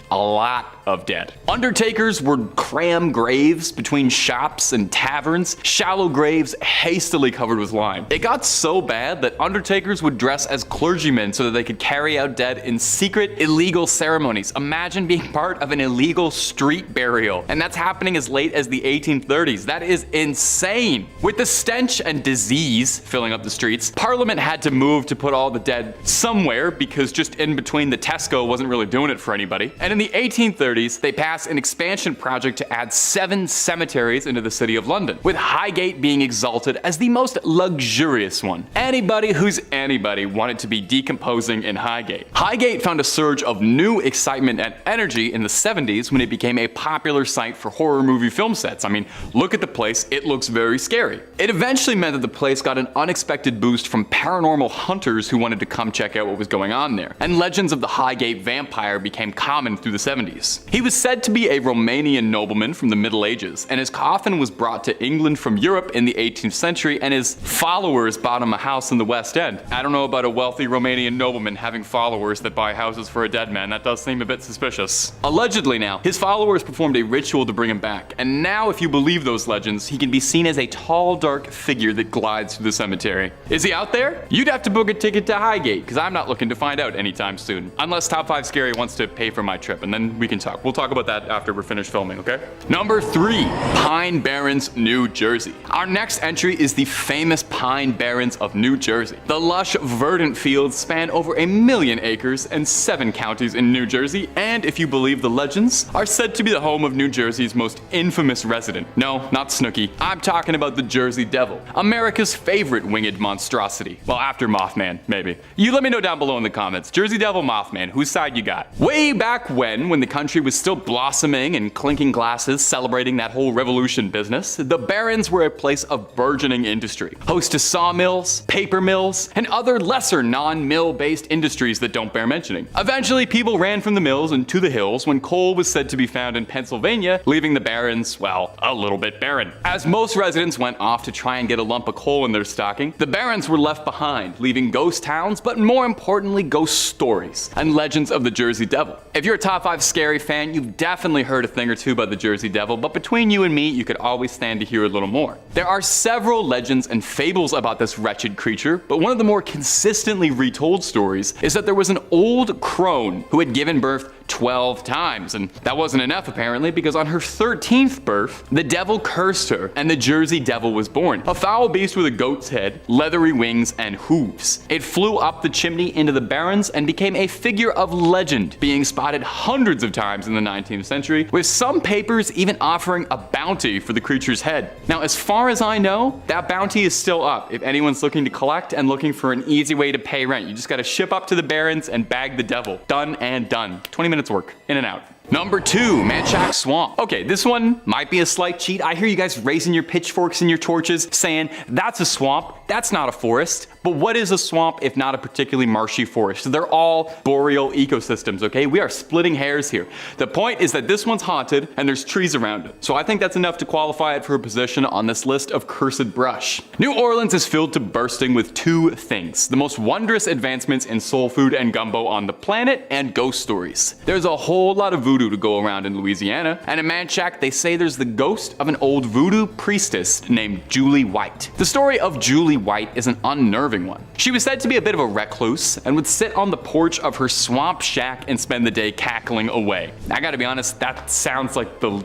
A lot of dead. Undertakers would cram graves between shops and taverns, shallow graves hastily covered with lime. It got so bad that undertakers would dress as clergymen so that they could carry out dead in secret, illegal ceremonies. Imagine being part of an illegal street burial, and that's happening as late as the 1830s. That is insane. With the stench and disease filling up the streets, Parliament had to move to put all the dead somewhere because just in between the Tesco wasn't really doing it for anybody. And in the 1830s, they passed an expansion project to add 7 cemeteries into the city of London, with Highgate being exalted as the most luxurious one. Anybody who's anybody wanted to be decomposing in Highgate. Highgate found a surge of new excitement and energy in the 70s when it became a popular site for horror movie film sets. I mean, look at the place, it looks very scary. It eventually meant that the place got an unexpected boost from paranormal hunters who wanted to come check out what was going on there, and legends of the Highgate Vampire became common through the 70s. He was said to be a Romanian nobleman from the Middle Ages, and his coffin was brought to England from Europe in the 18th century, and his followers bought him a house in the West End. I don't know about a wealthy Romanian nobleman having followers that buy houses for a dead man. That does seem a bit suspicious. Allegedly now, his followers performed a ritual to bring him back, and now if you believe those legends, he can be seen as a tall, dark figure that glides through the cemetery. Is he out there? You'd have to book a ticket to Highgate, because I'm not looking to find out anytime soon. Unless Top 5 Scary wants to pay for my trip, and then we can talk. We'll talk about that after we're finished filming, okay? Number 3, Pine Barrens, New Jersey. Our next entry is the famous Pine Barrens of New Jersey. The lush, verdant fields span over 1 million acres and 7 counties in New Jersey, and if you believe the legends, are said to be the home of New Jersey's most infamous resident. No, not Snooki. I'm talking about the Jersey Devil, America's favorite winged monstrosity. Well, after Mothman, maybe. You let me know down below in the comments. Jersey Devil, Mothman, whose side you got? Way back when the country was still blossoming and clinking glasses, celebrating that whole revolution business, the Barrens were a place of burgeoning industry, host to sawmills, paper mills, and other lesser non-mill based industries that don't bear mentioning. Eventually, people ran from the mills and to the hills when coal was said to be found in Pennsylvania, leaving the Barrens, well, a little bit barren. As most residents went off to try and get a lump of coal in their stocking, the Barrens were left behind, leaving ghost towns, but more importantly, ghost stories and legends of the Jersey Devil. If you're a Top 5 Scary fan, you've definitely heard a thing or two about the Jersey Devil, but between you and me, you could always stand to hear a little more. There are several legends and fables about this wretched creature, but one of the more consistently retold stories is that there was an old crone who had given birth 12 times, and that wasn't enough apparently, because on her 13th birth, the devil cursed her and the Jersey Devil was born. A foul beast with a goat's head, leathery wings, and hooves. It flew up the chimney into the Barrens and became a figure of legend, being spotted hundreds of times in the 19th century, with some papers even offering a bounty for the creature's head. Now, as far as I know, that bounty is still up if anyone's looking to collect and looking for an easy way to pay rent. You just gotta ship up to the Barrens and bag the devil. Done and done. 20 minutes work, in and out. Number 2, Manchac Swamp. Okay, this one might be a slight cheat. I hear you guys raising your pitchforks and your torches saying, that's a swamp, that's not a forest. But what is a swamp if not a particularly marshy forest? They're all boreal ecosystems, okay? We are splitting hairs here. The point is that this one's haunted and there's trees around it. So I think that's enough to qualify it for a position on this list of cursed brush. New Orleans is filled to bursting with 2 things: the most wondrous advancements in soul food and gumbo on the planet, and ghost stories. There's a whole lot of voodoo to go around in Louisiana, and in Manchac they say there's the ghost of an old voodoo priestess named Julie White. The story of Julie White is an unnerving one. She was said to be a bit of a recluse and would sit on the porch of her swamp shack and spend the day cackling away. I gotta be honest, that sounds like the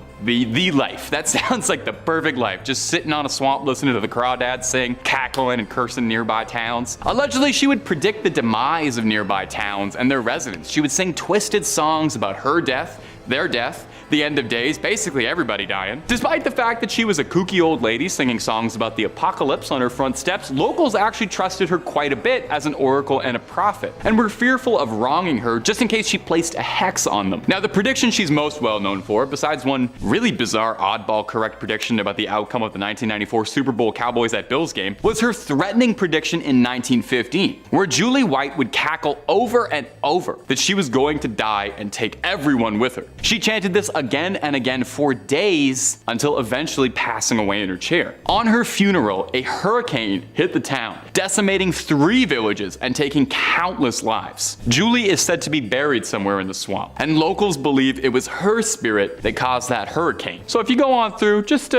life. That sounds like the perfect life. Just sitting on a swamp listening to the crawdads sing, cackling and cursing nearby towns. Allegedly, she would predict the demise of nearby towns and their residents. She would sing twisted songs about her death, their death, the end of days, basically everybody dying. Despite the fact that she was a kooky old lady singing songs about the apocalypse on her front steps, locals actually trusted her quite a bit as an oracle and a prophet, and were fearful of wronging her just in case she placed a hex on them. Now, the prediction she's most well known for, besides one really bizarre oddball correct prediction about the outcome of the 1994 Super Bowl Cowboys at Bills game, was her threatening prediction in 1915, where Julie White would cackle over and over that she was going to die and take everyone with her. She chanted this again and again for days until eventually passing away in her chair. On her funeral, a hurricane hit the town, decimating 3 villages and taking countless lives. Julie is said to be buried somewhere in the swamp, and locals believe it was her spirit that caused that hurricane. So if you go on through, just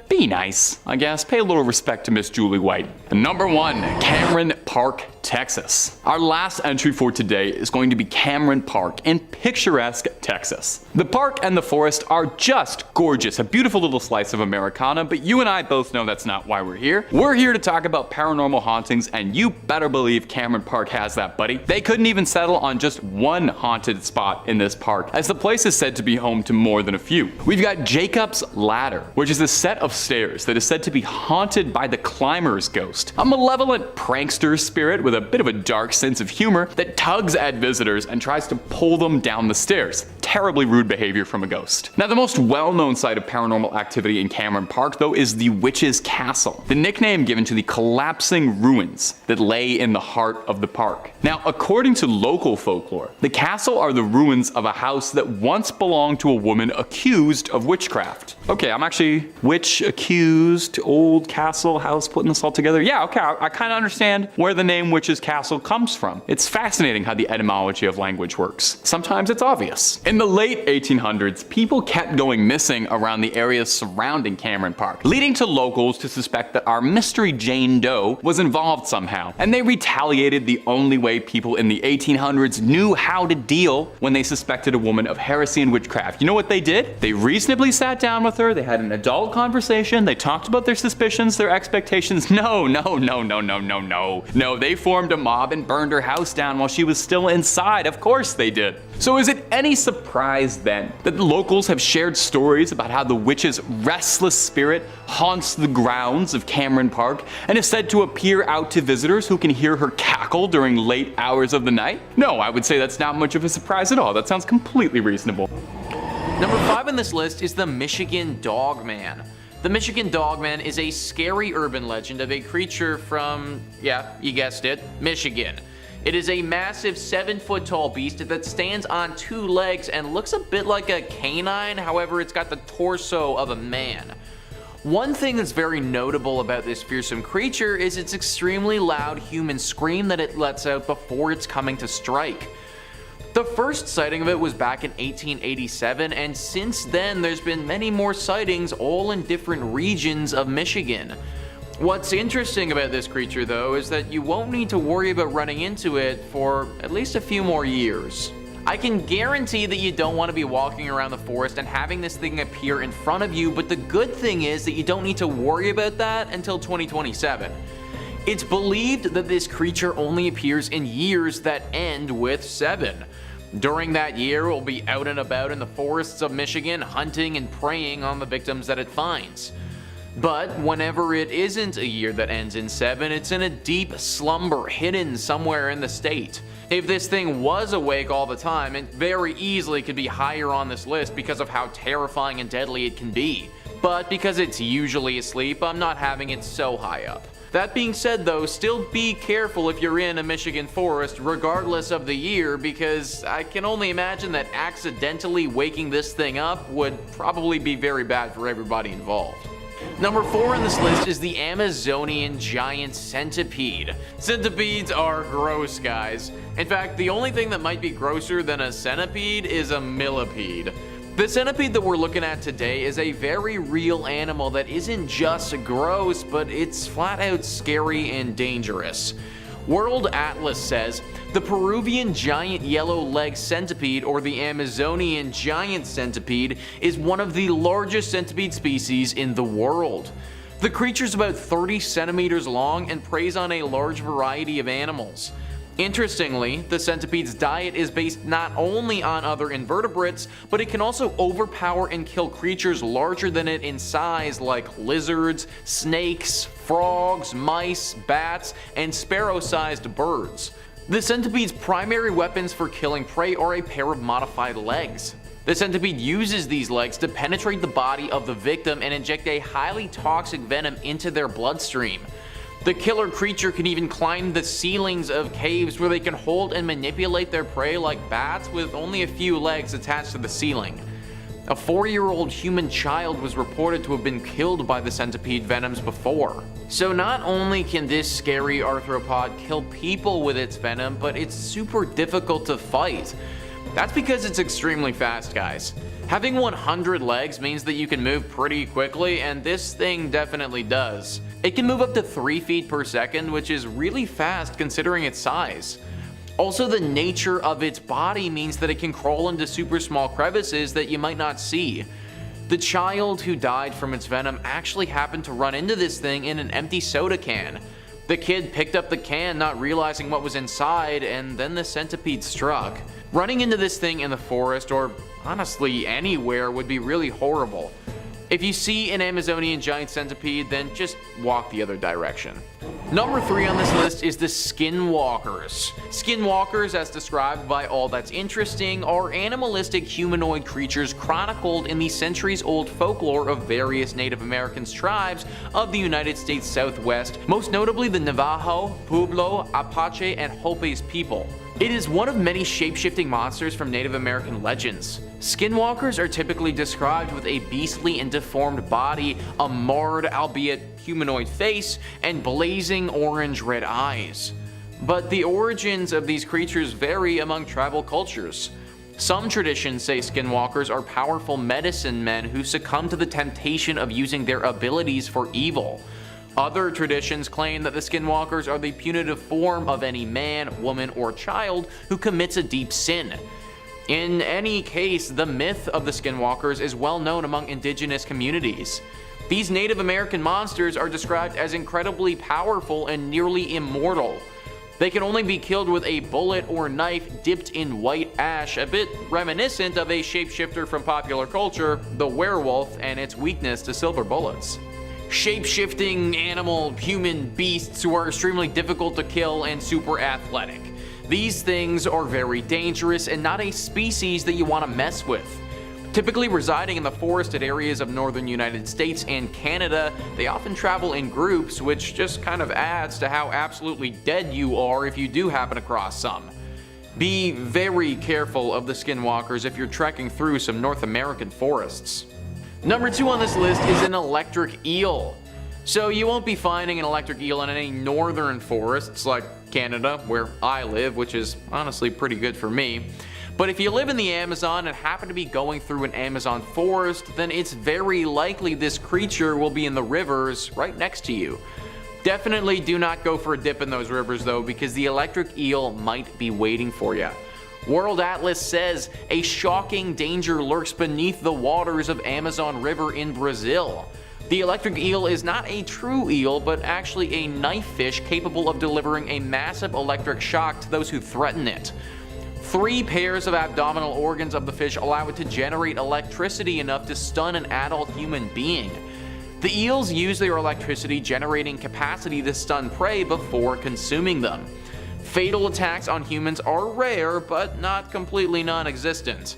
be nice, I guess. Pay a little respect to Miss Julie White. Number 1, Cameron Park, Texas. Our last entry for today is going to be Cameron Park in picturesque Texas. The park and the forest are just gorgeous, a beautiful little slice of Americana, but you and I both know that's not why we're here. We're here to talk about paranormal hauntings, and you better believe Cameron Park has that, buddy. They couldn't even settle on just one haunted spot in this park, as the place is said to be home to more than a few. We've got Jacob's Ladder, which is a set of stairs that is said to be haunted by the climber's ghost, a malevolent prankster spirit with a bit of a dark sense of humor that tugs at visitors and tries to pull them down the stairs. Terribly rude behavior from a ghost. Now, the most well-known site of paranormal activity in Cameron Park, though, is the Witch's Castle, the nickname given to the collapsing ruins that lay in the heart of the park. Now, according to local folklore, the castle are the ruins of a house that once belonged to a woman accused of witchcraft. Okay, I'm actually witch accused, old castle, house, putting this all together. Yeah, okay, I kind of understand where the name Witch's Castle comes from. It's fascinating how the etymology of language works. Sometimes it's obvious. In the late 1800s, people kept going missing around the areas surrounding Cameron Park, leading to locals to suspect that our mystery Jane Doe was involved somehow. And they retaliated the only way people in the 1800s knew how to deal when they suspected a woman of heresy and witchcraft. You know what they did? They reasonably sat down with her, they had an adult conversation, they talked about their suspicions, their expectations. No, they formed a mob and burned her house down while she was still inside. Of course they did. So is it any surprise then that the locals have shared stories about how the witch's restless spirit haunts the grounds of Cameron Park and is said to appear out to visitors who can hear her cackle during late hours of the night? No, I would say that's not much of a surprise at all. That sounds completely reasonable. Number 5 on this list is the Michigan Dogman. The Michigan Dogman is a scary urban legend of a creature from, yeah, you guessed it, Michigan. It is a massive 7-foot-tall beast that stands on 2 legs and looks a bit like a canine, however it's got the torso of a man. One thing that's very notable about this fearsome creature is its extremely loud human scream that it lets out before it's coming to strike. The first sighting of it was back in 1887, and since then there's been many more sightings all in different regions of Michigan. What's interesting about this creature though is that you won't need to worry about running into it for at least a few more years. I can guarantee that you don't want to be walking around the forest and having this thing appear in front of you, but the good thing is that you don't need to worry about that until 2027. It's believed that this creature only appears in years that end with 7. During that year, it will be out and about in the forests of Michigan, hunting and preying on the victims that it finds. But whenever it isn't a year that ends in 7, it's in a deep slumber hidden somewhere in the state. If this thing was awake all the time, it very easily could be higher on this list because of how terrifying and deadly it can be. But because it's usually asleep, I'm not having it so high up. That being said though, still be careful if you're in a Michigan forest regardless of the year, because I can only imagine that accidentally waking this thing up would probably be very bad for everybody involved. Number 4 on this list is the Amazonian giant centipede. Centipedes are gross, guys. In fact, the only thing that might be grosser than a centipede is a millipede. The centipede that we're looking at today is a very real animal that isn't just gross, but it's flat out scary and dangerous. World Atlas says the Peruvian giant yellow-legged centipede, or the Amazonian giant centipede, is one of the largest centipede species in the world. The creature's about 30 centimeters long and preys on a large variety of animals. Interestingly, the centipede's diet is based not only on other invertebrates, but it can also overpower and kill creatures larger than it in size like lizards, snakes, frogs, mice, bats, and sparrow-sized birds. The centipede's primary weapons for killing prey are a pair of modified legs. The centipede uses these legs to penetrate the body of the victim and inject a highly toxic venom into their bloodstream. The killer creature can even climb the ceilings of caves where they can hold and manipulate their prey like bats with only a few legs attached to the ceiling. A 4-year-old human child was reported to have been killed by the centipede venoms before. So not only can this scary arthropod kill people with its venom, but it's super difficult to fight. That's because it's extremely fast, guys. Having 100 legs means that you can move pretty quickly, and this thing definitely does. It can move up to 3 feet per second, which is really fast considering its size. Also, the nature of its body means that it can crawl into super small crevices that you might not see. The child who died from its venom actually happened to run into this thing in an empty soda can. The kid picked up the can not realizing what was inside, and then the centipede struck. Running into this thing in the forest, or honestly anywhere, would be really horrible. If you see an Amazonian giant centipede, then just walk the other direction. Number 3 on this list is the skinwalkers. Skinwalkers, as described by All That's Interesting, are animalistic humanoid creatures chronicled in the centuries-old folklore of various Native American tribes of the United States Southwest, most notably the Navajo, Pueblo, Apache, and Hopis people. It is one of many shape-shifting monsters from Native American legends. Skinwalkers are typically described with a beastly and deformed body, a marred, albeit humanoid face, and blazing orange-red eyes. But the origins of these creatures vary among tribal cultures. Some traditions say skinwalkers are powerful medicine men who succumb to the temptation of using their abilities for evil. Other traditions claim that the skinwalkers are the punitive form of any man, woman, or child who commits a deep sin. In any case, the myth of the skinwalkers is well known among indigenous communities. These Native American monsters are described as incredibly powerful and nearly immortal. They can only be killed with a bullet or knife dipped in white ash, a bit reminiscent of a shapeshifter from popular culture, the werewolf, and its weakness to silver bullets. Shape-shifting animal, human beasts who are extremely difficult to kill and super athletic. These things are very dangerous and not a species that you want to mess with. Typically residing in the forested areas of northern United States and Canada, they often travel in groups, which just kind of adds to how absolutely dead you are if you do happen across some. Be very careful of the skinwalkers if you're trekking through some North American forests. Number 2 on this list is an electric eel. So you won't be finding an electric eel in any northern forests like Canada, where I live, which is honestly pretty good for me. But if you live in the Amazon and happen to be going through an Amazon forest, then it's very likely this creature will be in the rivers right next to you. Definitely do not go for a dip in those rivers though, because the electric eel might be waiting for you. World Atlas says a shocking danger lurks beneath the waters of Amazon River in Brazil. The electric eel is not a true eel, but actually a knife fish capable of delivering a massive electric shock to those who threaten it. 3 pairs of abdominal organs of the fish allow it to generate electricity enough to stun an adult human being. The eels use their electricity generating capacity to stun prey before consuming them. Fatal attacks on humans are rare, but not completely non-existent.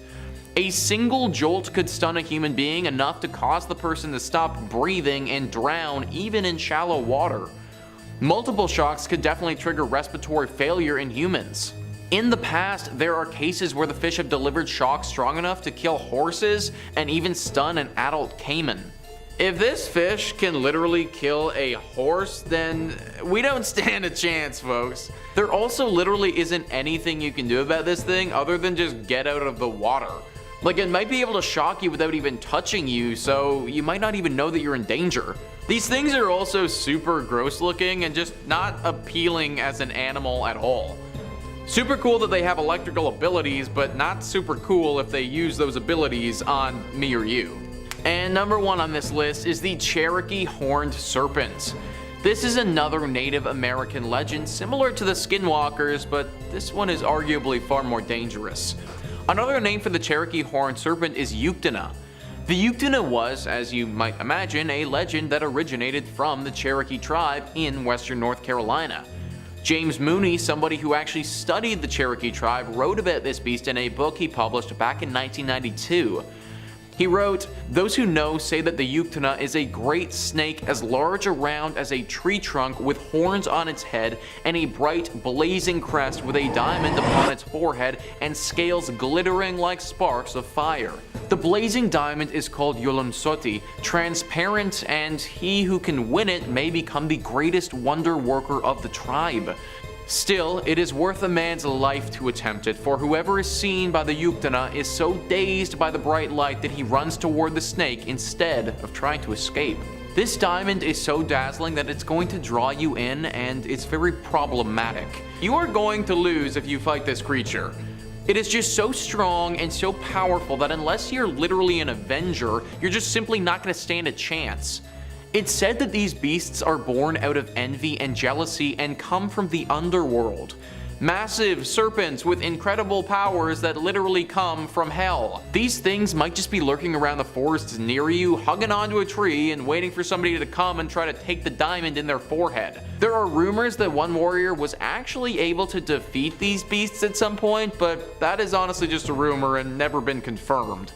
A single jolt could stun a human being enough to cause the person to stop breathing and drown even in shallow water. Multiple shocks could definitely trigger respiratory failure in humans. In the past, there are cases where the fish have delivered shocks strong enough to kill horses and even stun an adult caiman. If this fish can literally kill a horse, then we don't stand a chance, folks. There also literally isn't anything you can do about this thing other than just get out of the water. Like, it might be able to shock you without even touching you, so you might not even know that you're in danger. These things are also super gross looking and just not appealing as an animal at all. Super cool that they have electrical abilities, but not super cool if they use those abilities on me or you. And number 1 on this list is the Cherokee horned serpent. This is another Native American legend similar to the skinwalkers, but this one is arguably far more dangerous. Another name for the Cherokee horned serpent is Yuktana. The Yuktana was, as you might imagine, a legend that originated from the Cherokee tribe in western North Carolina. James Mooney, somebody who actually studied the Cherokee tribe, wrote about this beast in a book he published back in 1992. He wrote, "Those who know say that the Yuktana is a great snake as large around as a tree trunk with horns on its head and a bright blazing crest with a diamond upon its forehead and scales glittering like sparks of fire. The blazing diamond is called Yolonsoti, transparent, and he who can win it may become the greatest wonder worker of the tribe. Still, it is worth a man's life to attempt it, for whoever is seen by the Yuktana is so dazed by the bright light that he runs toward the snake instead of trying to escape. This diamond is so dazzling that it's going to draw you in, and it's very problematic. You are going to lose if you fight this creature. It is just so strong and so powerful that unless you're literally an Avenger, you're just simply not going to stand a chance. It's said that these beasts are born out of envy and jealousy and come from the underworld. Massive serpents with incredible powers that literally come from hell. These things might just be lurking around the forests near you, hugging onto a tree and waiting for somebody to come and try to take the diamond in their forehead. There are rumors that one warrior was actually able to defeat these beasts at some point, but that is honestly just a rumor and never been confirmed.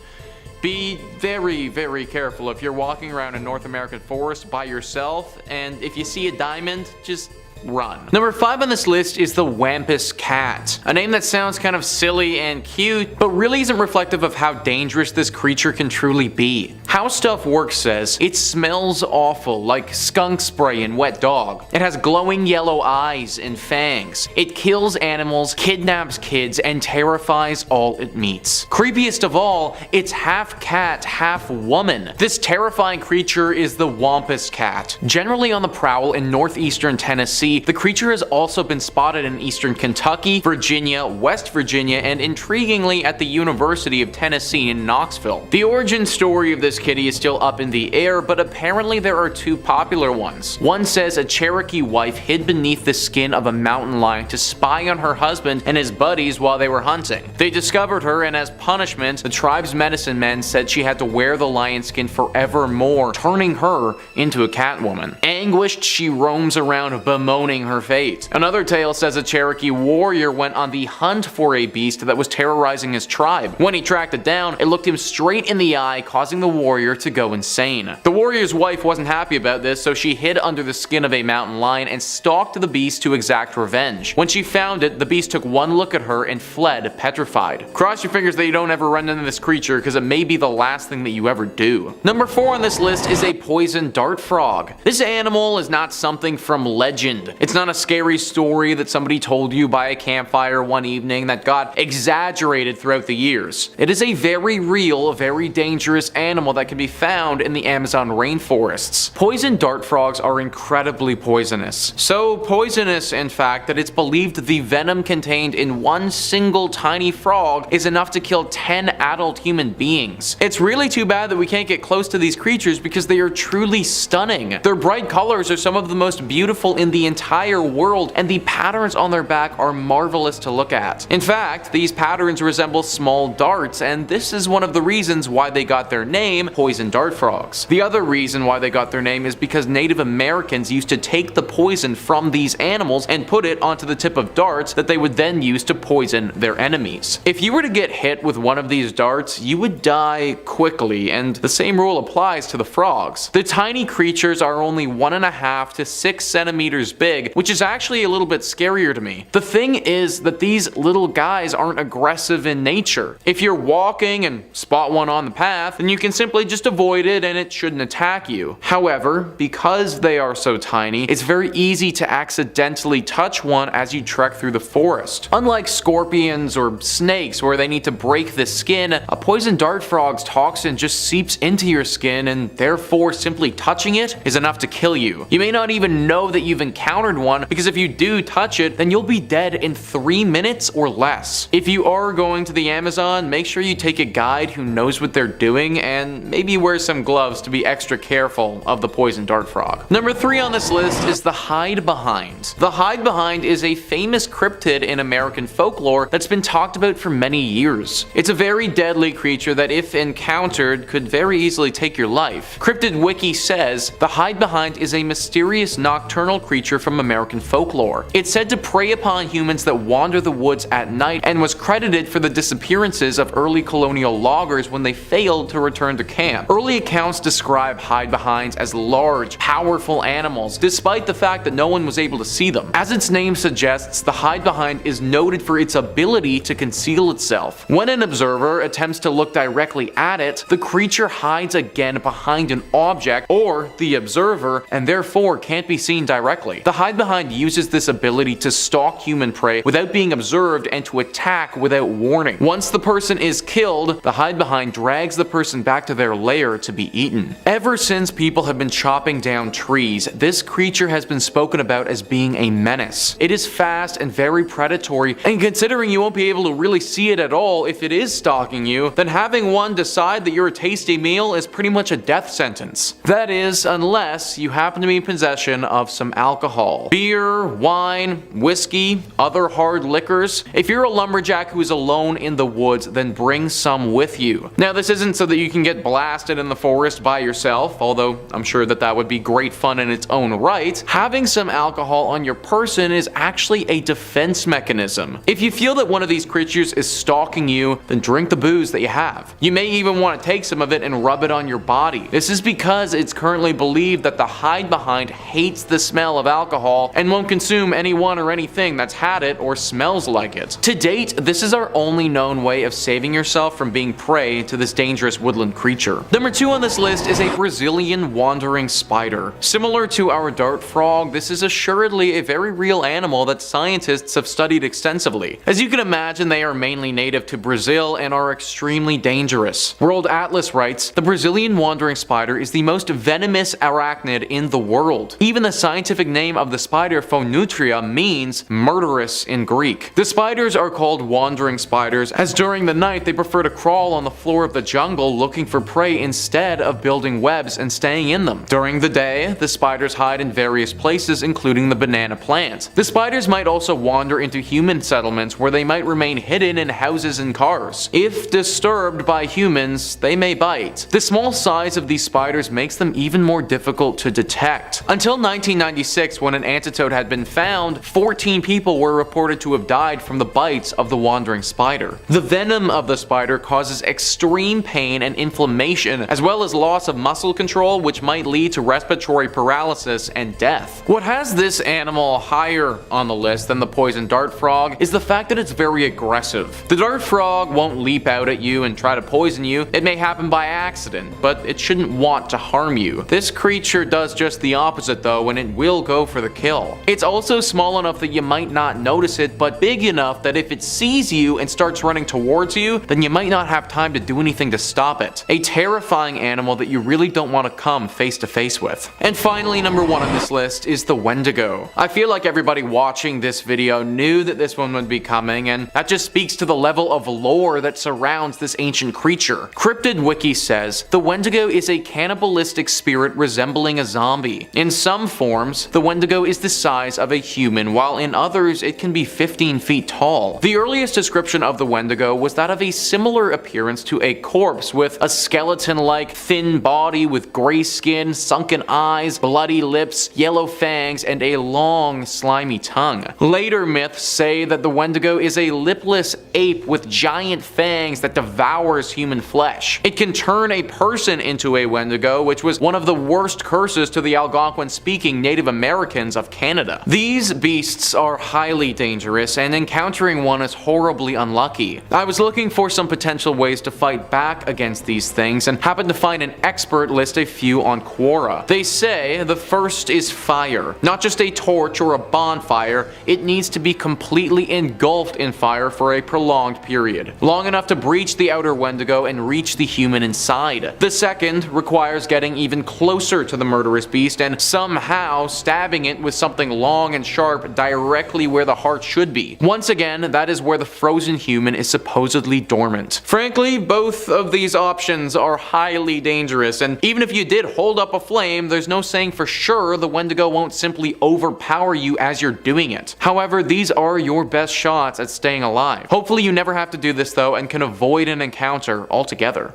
Be very, very careful if you're walking around a North American forest by yourself, and if you see a diamond, just run. Number 5 on this list is the Wampus Cat, a name that sounds kind of silly and cute, but really isn't reflective of how dangerous this creature can truly be. How Stuff Works says, it smells awful, like skunk spray and wet dog. It has glowing yellow eyes and fangs. It kills animals, kidnaps kids, and terrifies all it meets. Creepiest of all, it's half cat, half woman. This terrifying creature is the Wampus Cat. Generally on the prowl in northeastern Tennessee, the creature has also been spotted in eastern Kentucky, Virginia, West Virginia, and intriguingly at the University of Tennessee in Knoxville. The origin story of this kitty is still up in the air, but apparently there are 2 popular ones. One says a Cherokee wife hid beneath the skin of a mountain lion to spy on her husband and his buddies while they were hunting. They discovered her, and as punishment, the tribe's medicine men said she had to wear the lion skin forevermore, turning her into a catwoman. Anguished, she roams around bemoaning her fate. Another tale says a Cherokee warrior went on the hunt for a beast that was terrorizing his tribe. When he tracked it down, it looked him straight in the eye, causing the warrior to go insane. The warrior's wife wasn't happy about this, so she hid under the skin of a mountain lion and stalked the beast to exact revenge. When she found it, the beast took one look at her and fled, petrified. Cross your fingers that you don't ever run into this creature, because it may be the last thing that you ever do. Number 4 on this list is a poison dart frog. This animal is not something from legend. It's not a scary story that somebody told you by a campfire one evening that got exaggerated throughout the years. It is a very real, very dangerous animal that can be found in the Amazon rainforests. Poison dart frogs are incredibly poisonous. So poisonous, in fact, that it's believed the venom contained in one single tiny frog is enough to kill 10 adult human beings. It's really too bad that we can't get close to these creatures because they are truly stunning. Their bright colors are some of the most beautiful in the entire world, and the patterns on their back are marvelous to look at. In fact, these patterns resemble small darts, and this is one of the reasons why they got their name, poison dart frogs. The other reason why they got their name is because Native Americans used to take the poison from these animals and put it onto the tip of darts that they would then use to poison their enemies. If you were to get hit with one of these darts, you would die quickly, and the same rule applies to the frogs. The tiny creatures are only 1.5 to 6 centimeters big, which is actually a little bit scarier to me. The thing is that these little guys aren't aggressive in nature. If you're walking and spot one on the path, then you can simply just avoid it and it shouldn't attack you. However, because they are so tiny, it's very easy to accidentally touch one as you trek through the forest. Unlike scorpions or snakes where they need to break the skin, a poison dart frog's toxin just seeps into your skin, and therefore simply touching it is enough to kill you. You may not even know that you've encountered encountered one, because if you do touch it, then you'll be dead in 3 minutes or less. If you are going to the Amazon, make sure you take a guide who knows what they're doing, and maybe wear some gloves to be extra careful of the poison dart frog. Number 3 on this list is the hide behind. The hide behind is a famous cryptid in American folklore that's been talked about for many years. It's a very deadly creature that, if encountered, could very easily take your life. Cryptid Wiki says the hide behind is a mysterious nocturnal creature from American folklore. It's said to prey upon humans that wander the woods at night, and was credited for the disappearances of early colonial loggers when they failed to return to camp. Early accounts describe hide behinds as large, powerful animals, despite the fact that no one was able to see them. As its name suggests, the hide behind is noted for its ability to conceal itself. When an observer attempts to look directly at it, the creature hides again behind an object or the observer, and therefore can't be seen directly. The hide behind uses this ability to stalk human prey without being observed and to attack without warning. Once the person is killed, the hide behind drags the person back to their lair to be eaten. Ever since people have been chopping down trees, this creature has been spoken about as being a menace. It is fast and very predatory, and considering you won't be able to really see it at all if it is stalking you, then having one decide that you're a tasty meal is pretty much a death sentence. That is, unless you happen to be in possession of some alcohol. Beer, wine, whiskey, other hard liquors. If you're a lumberjack who is alone in the woods, then bring some with you. Now, this isn't so that you can get blasted in the forest by yourself, although I'm sure that would be great fun in its own right. Having some alcohol on your person is actually a defense mechanism. If you feel that one of these creatures is stalking you, then drink the booze that you have. You may even want to take some of it and rub it on your body. This is because it's currently believed that the hide behind hates the smell of alcohol and won't consume anyone or anything that's had it or smells like it. To date, this is our only known way of saving yourself from being prey to this dangerous woodland creature. Number 2 on this list is a Brazilian wandering spider. Similar to our dart frog, this is assuredly a very real animal that scientists have studied extensively. As you can imagine, they are mainly native to Brazil and are extremely dangerous. World Atlas writes, the Brazilian wandering spider is the most venomous arachnid in the world. Even the scientific name of the spider, Phonutria, means murderous in Greek. The spiders are called wandering spiders, as during the night they prefer to crawl on the floor of the jungle looking for prey instead of building webs and staying in them. During the day, the spiders hide in various places, including the banana plant. The spiders might also wander into human settlements where they might remain hidden in houses and cars. If disturbed by humans, they may bite. The small size of these spiders makes them even more difficult to detect. Until 1996, when an antidote had been found, 14 people were reported to have died from the bites of the wandering spider. The venom of the spider causes extreme pain and inflammation, as well as loss of muscle control, which might lead to respiratory paralysis and death. What has this animal higher on the list than the poison dart frog is the fact that it's very aggressive. The dart frog won't leap out at you and try to poison you. It may happen by accident, but it shouldn't want to harm you. This creature does just the opposite though, and it will go for the kill. It's also small enough that you might not notice it, but big enough that if it sees you and starts running towards you, then you might not have time to do anything to stop it. A terrifying animal that you really don't want to come face to face with. And finally, number 1 on this list is the Wendigo. I feel like everybody watching this video knew that this one would be coming, and that just speaks to the level of lore that surrounds this ancient creature. Cryptid Wiki says, the Wendigo is a cannibalistic spirit resembling a zombie. In some forms, the Wendigo is the size of a human, while in others it can be 15 feet tall. The earliest description of the Wendigo was that of a similar appearance to a corpse, with a skeleton-like thin body with gray skin, sunken eyes, bloody lips, yellow fangs, and a long, slimy tongue. Later myths say that the Wendigo is a lipless ape with giant fangs that devours human flesh. It can turn a person into a Wendigo, which was one of the worst curses to the Algonquin-speaking Native Americans of Canada. These beasts are highly dangerous, and encountering one is horribly unlucky. I was looking for some potential ways to fight back against these things, and happened to find an expert list a few on Quora. They say the first is fire. Not just a torch or a bonfire, it needs to be completely engulfed in fire for a prolonged period, long enough to breach the outer Wendigo and reach the human inside. The second requires getting even closer to the murderous beast and somehow stabbing stabbing it with something long and sharp directly where the heart should be. Once again, that is where the frozen human is supposedly dormant. Frankly, both of these options are highly dangerous, and even if you did hold up a flame, there's no saying for sure the Wendigo won't simply overpower you as you're doing it. However, these are your best shots at staying alive. Hopefully you never have to do this though and can avoid an encounter altogether.